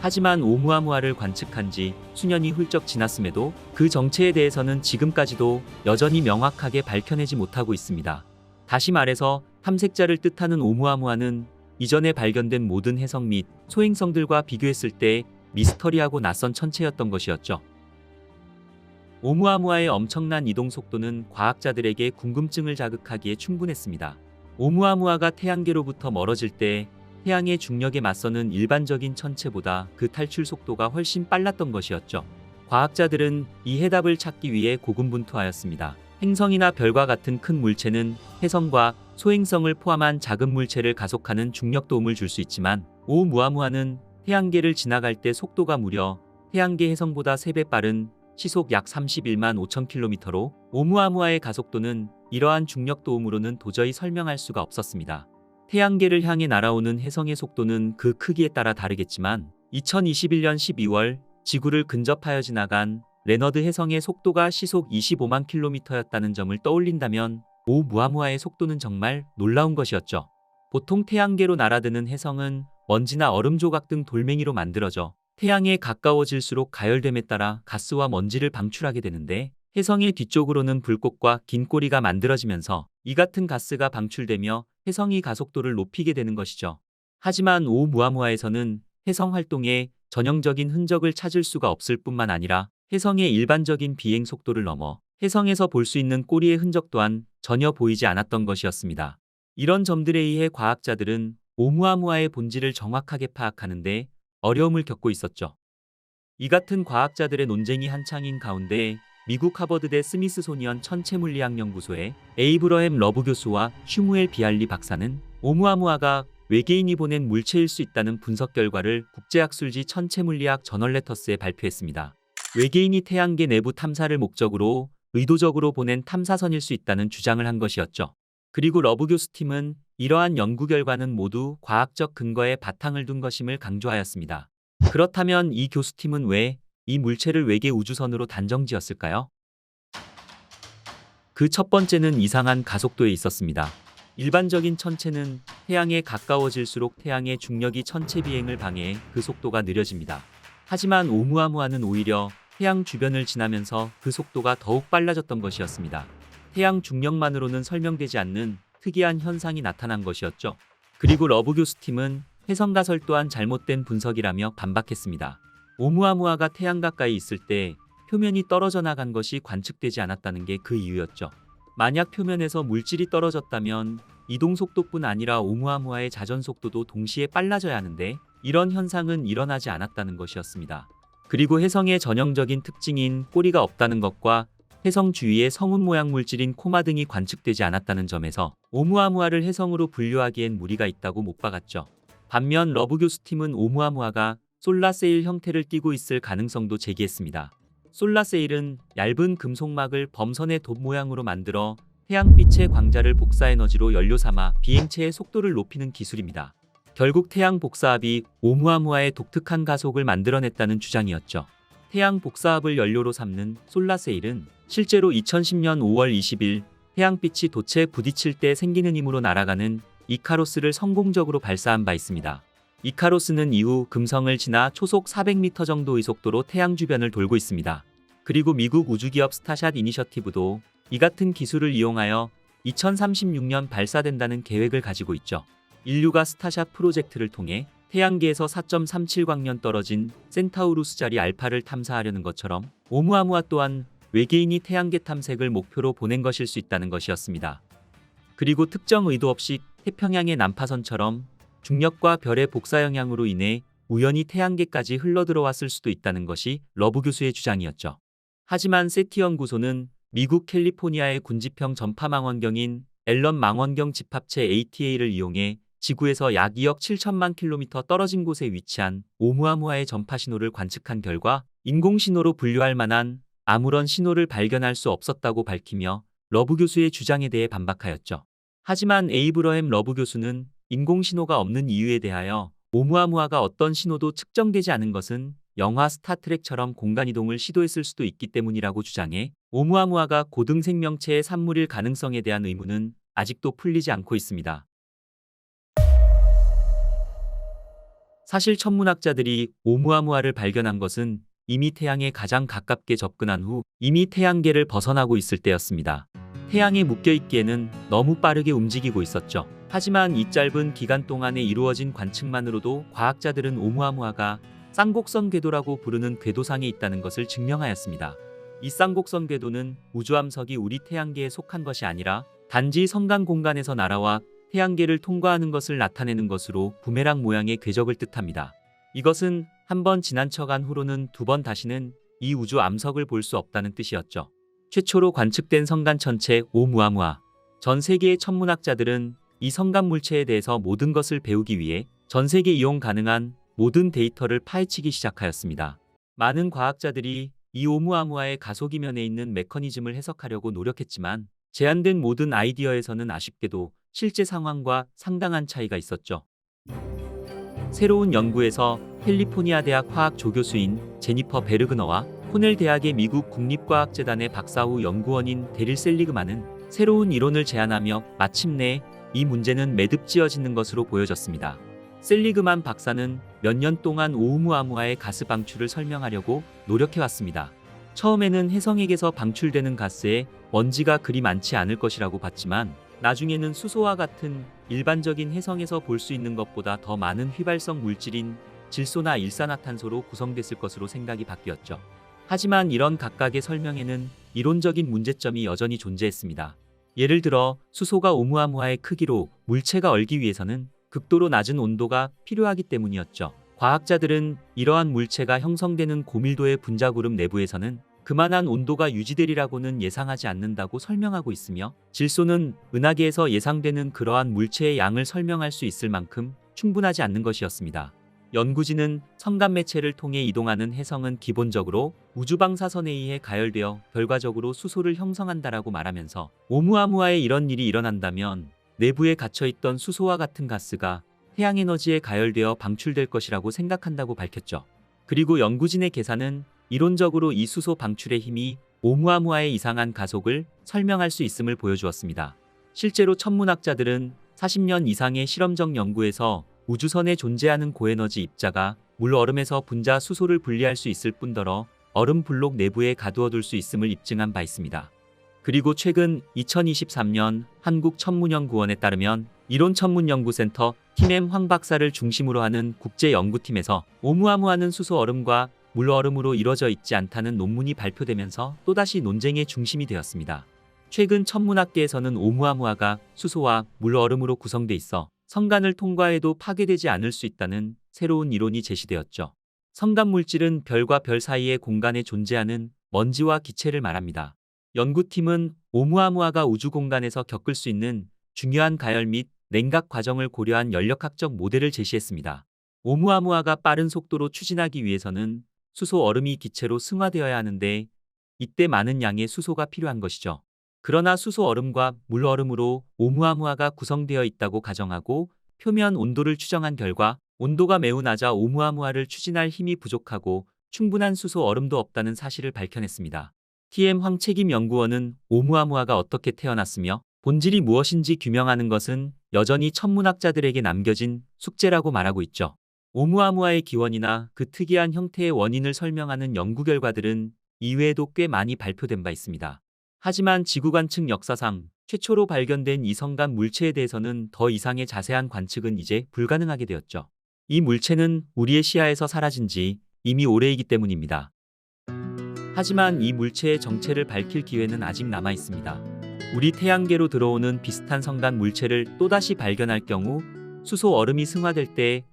하지만 오umuamua를 관측한 지 수년이 훌쩍 지났음에도 그 정체에 대해서는 지금까지도 여전히 명확하게 밝혀내지 못하고 있습니다. 다시 말해서 탐색자를 뜻하는 오umuamua는 이전에 발견된 모든 해성 및 소행성들과 비교했을 때 미스터리하고 낯선 천체였던 것이었죠. 오umuamua의 엄청난 이동 속도는 과학자들에게 궁금증을 자극하기에 충분했습니다. 오umuamua가 태양계로부터 멀어질 때 태양의 중력에 맞서는 일반적인 천체보다 그 탈출 속도가 훨씬 빨랐던 것이었죠. 과학자들은 이 해답을 찾기 위해 고군분투하였습니다. 행성이나 별과 같은 큰 물체는 해성과 소행성을 포함한 작은 물체를 가속하는 중력 도움을 줄 수 있지만 오umuamua는 태양계를 지나갈 때 속도가 무려 태양계 해성보다 3배 빠른 시속 약 31만 5천 km로 오umuamua의 가속도는 이러한 중력 도움으로는 도저히 설명할 수가 없었습니다. 태양계를 향해 날아오는 해성의 속도는 그 크기에 따라 다르겠지만 2021년 12월 지구를 근접하여 지나간 레너드 해성의 속도가 시속 25만 km였다는 점을 떠올린다면 오umuamua의 속도는 정말 놀라운 것이었죠. 보통 태양계로 날아드는 해성은 먼지나 얼음 조각 등 돌멩이로 만들어져 태양에 가까워질수록 가열됨에 따라 가스와 먼지를 방출하게 되는데 해성의 뒤쪽으로는 불꽃과 긴 꼬리가 만들어지면서 이 같은 가스가 방출되며 해성이 가속도를 높이게 되는 것이죠. 하지만 오umuamua에서는 해성 활동에 전형적인 흔적을 찾을 수가 없을 뿐만 아니라 해성의 일반적인 비행 속도를 넘어 해성에서 볼 수 있는 꼬리의 흔적 또한 전혀 보이지 않았던 것이었습니다. 이런 점들에 의해 과학자들은 오umuamua의 본질을 정확하게 파악하는데 어려움을 겪고 있었죠. 이 같은 과학자들의 논쟁이 한창인 가운데 미국 하버드대 스미스소니언 천체물리학연구소의 에이브러햄 러브 교수와 슈무엘 비알리 박사는 오umuamua가 외계인이 보낸 물체일 수 있다는 분석 결과를 국제학술지 천체물리학 저널레터스에 발표했습니다. 외계인이 태양계 내부 탐사를 목적으로 의도적으로 보낸 탐사선일 수 있다는 주장을 한 것이었죠. 그리고 러브 교수팀은 이러한 연구 결과는 모두 과학적 근거에 바탕을 둔 것임을 강조하였습니다. 그렇다면 이 교수팀은 왜 이 물체를 외계 우주선으로 단정지었을까요? 그 첫 번째는 이상한 가속도에 있었습니다. 일반적인 천체는 태양에 가까워질수록 태양의 중력이 천체 비행을 방해해 그 속도가 느려집니다. 하지만 오umuamua는 오히려 태양 주변을 지나면서 그 속도가 더욱 빨라졌던 것이었습니다. 태양 중력만으로는 설명되지 않는 특이한 현상이 나타난 것이었죠. 그리고 러브 교수팀은 해성 가설 또한 잘못된 분석이라며 반박했습니다. 오umuamua가 태양 가까이 있을 때 표면이 떨어져 나간 것이 관측되지 않았다는 게 그 이유였죠. 만약 표면에서 물질이 떨어졌다면 이동 속도뿐 아니라 오umu아무아의 자전 속도도 동시에 빨라져야 하는데 이런 현상은 일어나지 않았다는 것이었습니다. 그리고 혜성의 전형적인 특징인 꼬리가 없다는 것과 혜성 주위에 성운 모양 물질인 코마 등이 관측되지 않았다는 점에서 오umu아무아를 혜성으로 분류하기엔 무리가 있다고 못 박았죠. 반면 러브 교수 팀은 오umu아무아가 솔라세일 형태를 띠고 있을 가능성도 제기했습니다. 솔라세일은 얇은 금속막을 범선의 돛 모양으로 만들어 태양빛의 광자를 복사에너지로 연료 삼아 비행체의 속도를 높이는 기술입니다. 결국 태양 복사압이 오umu아무아의 독특한 가속을 만들어냈다는 주장이었죠. 태양 복사압을 연료로 삼는 솔라세일은 실제로 2010년 5월 20일 태양빛이 돛에 부딪힐 때 생기는 힘으로 날아가는 이카로스를 성공적으로 발사한 바 있습니다. 이카로스는 이후 금성을 지나 초속 400m 정도의 속도로 태양 주변을 돌고 있습니다. 그리고 미국 우주기업 스타샷 이니셔티브도 이 같은 기술을 이용하여 2036년 발사된다는 계획을 가지고 있죠. 인류가 스타샷 프로젝트를 통해 태양계에서 4.37광년 떨어진 센타우루스 자리 알파를 탐사하려는 것처럼 오umu아무아 또한 외계인이 태양계 탐색을 목표로 보낸 것일 수 있다는 것이었습니다. 그리고 특정 의도 없이 태평양의 난파선처럼 중력과 별의 복사 영향으로 인해 우연히 태양계까지 흘러들어왔을 수도 있다는 것이 러브 교수의 주장이었죠. 하지만 세티 연구소는 미국 캘리포니아의 군지평 전파 망원경인 앨런 망원경 집합체 ATA를 이용해 지구에서 약 2억 7천만 킬로미터 떨어진 곳에 위치한 오umu아무아의 전파 신호를 관측한 결과 인공신호로 분류할 만한 아무런 신호를 발견할 수 없었다고 밝히며 러브 교수의 주장에 대해 반박하였죠. 하지만 에이브러햄 러브 교수는 인공신호가 없는 이유에 대하여 오umu아무아가 어떤 신호도 측정되지 않은 것은 영화 스타트랙처럼 공간이동을 시도했을 수도 있기 때문이라고 주장해 오umu아무아가 고등 생명체의 산물일 가능성에 대한 의문은 아직도 풀리지 않고 있습니다. 사실 천문학자들이 오umu아무아를 발견한 것은 이미 태양에 가장 가깝게 접근한 후 이미 태양계를 벗어나고 있을 때였습니다. 태양에 묶여있기에는 너무 빠르게 움직이고 있었죠. 하지만 이 짧은 기간 동안에 이루어진 관측만으로도 과학자들은 오umu아무아가 쌍곡선 궤도라고 부르는 궤도상에 있다는 것을 증명하였습니다. 이 쌍곡선 궤도는 우주암석이 우리 태양계에 속한 것이 아니라 단지 성간 공간에서 날아와 태양계를 통과하는 것을 나타내는 것으로 부메랑 모양의 궤적을 뜻합니다. 이것은 한 번 지난 척한 후로는 두 번 다시는 이 우주 암석을 볼 수 없다는 뜻이었죠. 최초로 관측된 성간 천체 오umu아무아. 전 세계의 천문학자들은 이 성간 물체에 대해서 모든 것을 배우기 위해 전 세계 이용 가능한 모든 데이터를 파헤치기 시작하였습니다. 많은 과학자들이 이 오umu아무아의 가속이면에 있는 메커니즘을 해석하려고 노력했지만 제안된 모든 아이디어에서는 아쉽게도 실제 상황과 상당한 차이가 있었죠. 새로운 연구에서 캘리포니아 대학 화학 조교수인 제니퍼 베르그너와 코넬 대학의 미국 국립과학재단의 박사 후 연구원인 데릴 셀리그만은 새로운 이론을 제안하며 마침내 이 문제는 매듭지어지는 것으로 보여졌습니다. 셀리그만 박사는 몇 년 동안 오umu아무아의 가스 방출을 설명하려고 노력해왔습니다. 처음에는 혜성에게서 방출되는 가스에 먼지가 그리 많지 않을 것이라고 봤지만 나중에는 수소와 같은 일반적인 혜성에서 볼 수 있는 것보다 더 많은 휘발성 물질인 질소나 일산화탄소로 구성됐을 것으로 생각이 바뀌었죠. 하지만 이런 각각의 설명에는 이론적인 문제점이 여전히 존재했습니다. 예를 들어 수소가 오umu아무아의 크기로 물체가 얼기 위해서는 극도로 낮은 온도가 필요하기 때문이었죠. 과학자들은 이러한 물체가 형성되는 고밀도의 분자구름 내부에서는 그만한 온도가 유지되리라고는 예상하지 않는다고 설명하고 있으며 질소는 은하계에서 예상되는 그러한 물체의 양을 설명할 수 있을 만큼 충분하지 않는 것이었습니다. 연구진은 성간 매체를 통해 이동하는 혜성은 기본적으로 우주방사선에 의해 가열되어 결과적으로 수소를 형성한다라고 말하면서 오umu아무아에 이런 일이 일어난다면 내부에 갇혀있던 수소와 같은 가스가 태양에너지에 가열되어 방출될 것이라고 생각한다고 밝혔죠. 그리고 연구진의 계산은 이론적으로 이 수소 방출의 힘이 오umu아무아의 이상한 가속을 설명할 수 있음을 보여주었습니다. 실제로 천문학자들은 40년 이상의 실험적 연구에서 우주선에 존재하는 고에너지 입자가 물 얼음에서 분자 수소를 분리할 수 있을 뿐더러 얼음 블록 내부에 가두어둘 수 있음을 입증한 바 있습니다. 그리고 최근 2023년 한국천문연구원에 따르면 이론천문연구센터 팀엠 황 박사를 중심으로 하는 국제연구팀에서 오umu아무아는 수소 얼음과 물 얼음으로 이루어져 있지 않다는 논문이 발표되면서 또다시 논쟁의 중심이 되었습니다. 최근 천문학계에서는 오umu아무아가 수소와 물 얼음으로 구성돼 있어 성간을 통과해도 파괴되지 않을 수 있다는 새로운 이론이 제시되었죠. 성간 물질은 별과 별 사이의 공간에 존재하는 먼지와 기체를 말합니다. 연구팀은 오umu아무아가 우주 공간에서 겪을 수 있는 중요한 가열 및 냉각 과정을 고려한 연력학적 모델을 제시했습니다. 오umu아무아가 빠른 속도로 추진하기 위해서는 수소 얼음이 기체로 승화되어야 하는데 이때 많은 양의 수소가 필요한 것이죠. 그러나 수소 얼음과 물 얼음으로 오umu아무아가 구성되어 있다고 가정하고 표면 온도를 추정한 결과 온도가 매우 낮아 오umu아무아를 추진할 힘이 부족하고 충분한 수소 얼음도 없다는 사실을 밝혀냈습니다. TM 황책임 연구원은 오umu아무아가 어떻게 태어났으며 본질이 무엇인지 규명하는 것은 여전히 천문학자들에게 남겨진 숙제라고 말하고 있죠. 오umu아무아의 기원이나 그 특이한 형태의 원인을 설명하는 연구 결과들은 이외에도 꽤 많이 발표된 바 있습니다. 하지만 지구관측 역사상 최초로 발견된 이 성간 물체에 대해서는 더 이상의 자세한 관측은 이제 불가능하게 되었죠. 이 물체는 우리의 시야에서 사라진 지 이미 오래이기 때문입니다. 하지만 이 물체의 정체를 밝힐 기회는 아직 남아 있습니다. 우리 태양계로 들어오는 비슷한 성간 물체를 또다시 발견할 경우 수소 얼음이 승화될 때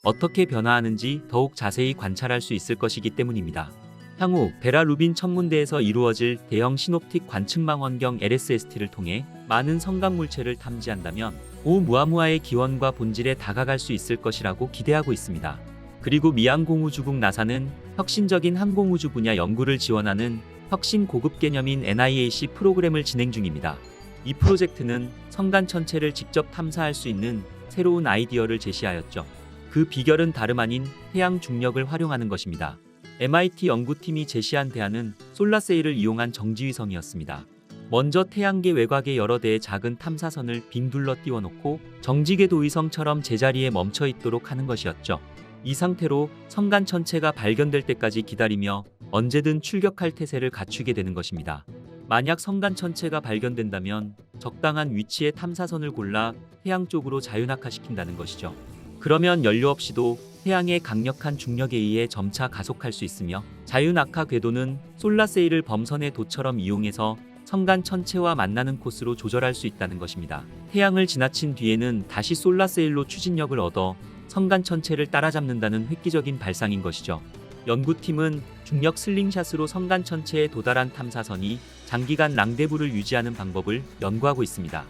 어떻게 변화하는지 더욱 자세히 관찰할 수 있을 것이기 때문입니다. 향후 베라 루빈 천문대에서 이루어질 대형 시놉틱 관측망원경 LSST를 통해 많은 성간 물체를 탐지한다면 오umu아무아의 기원과 본질에 다가갈 수 있을 것이라고 기대하고 있습니다. 그리고 미항공우주국 나사는 혁신적인 항공우주 분야 연구를 지원하는 혁신 고급 개념인 NIAC 프로그램을 진행 중입니다. 이 프로젝트는 성간 천체를 직접 탐사할 수 있는 새로운 아이디어를 제시하였죠. 그 비결은 다름 아닌 태양 중력을 활용하는 것입니다. MIT 연구팀이 제시한 대안은 솔라세일을 이용한 정지위성이었습니다. 먼저 태양계 외곽의 여러 대의 작은 탐사선을 빙 둘러 띄워놓고 정지궤 도위성처럼 제자리에 멈춰 있도록 하는 것이었죠. 이 상태로 성간 천체가 발견될 때까지 기다리며 언제든 출격할 태세를 갖추게 되는 것입니다. 만약 성간 천체가 발견된다면 적당한 위치의 탐사선을 골라 태양 쪽으로 자유낙하시킨다는 것이죠. 그러면 연료 없이도 태양의 강력한 중력에 의해 점차 가속할 수 있으며 자유낙하 궤도는 솔라세일을 범선의 도처럼 이용해서 성간 천체와 만나는 코스로 조절할 수 있다는 것입니다. 태양을 지나친 뒤에는 다시 솔라세일로 추진력을 얻어 성간 천체를 따라잡는다는 획기적인 발상인 것이죠. 연구팀은 중력 슬링샷으로 성간 천체에 도달한 탐사선이 장기간 랑데부를 유지하는 방법을 연구하고 있습니다.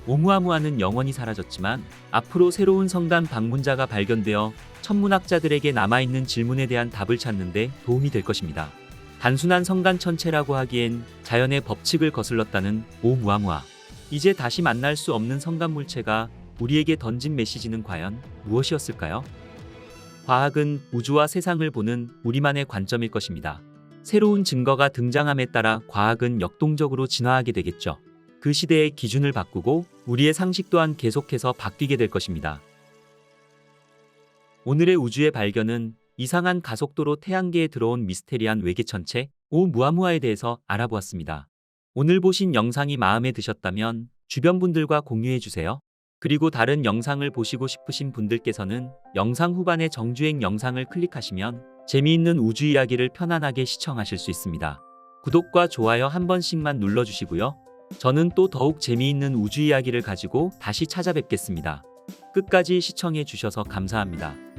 오umu아무아는 영원히 사라졌지만 앞으로 새로운 성간 방문자가 발견되어 천문학자들에게 남아있는 질문에 대한 답을 찾는 데 도움이 될 것입니다. 단순한 성간 천체라고 하기엔 자연의 법칙을 거슬렀다는 오umu아무아. 이제 다시 만날 수 없는 성간 물체가 우리에게 던진 메시지는 과연 무엇이었을까요? 과학은 우주와 세상을 보는 우리만의 관점일 것입니다. 새로운 증거가 등장함에 따라 과학은 역동적으로 진화하게 되겠죠. 그 시대의 기준을 바꾸고 우리의 상식 또한 계속해서 바뀌게 될 것입니다. 오늘의 우주의 발견은 이상한 가속도로 태양계에 들어온 미스테리한 외계천체 오umu아무아에 대해서 알아보았습니다. 오늘 보신 영상이 마음에 드셨다면 주변 분들과 공유해주세요. 그리고 다른 영상을 보시고 싶으신 분들께서는 영상 후반의 정주행 영상을 클릭하시면 재미있는 우주 이야기를 편안하게 시청하실 수 있습니다. 구독과 좋아요 한 번씩만 눌러주시고요. 저는 또 더욱 재미있는 우주 이야기를 가지고 다시 찾아뵙겠습니다. 끝까지 시청해 주셔서 감사합니다.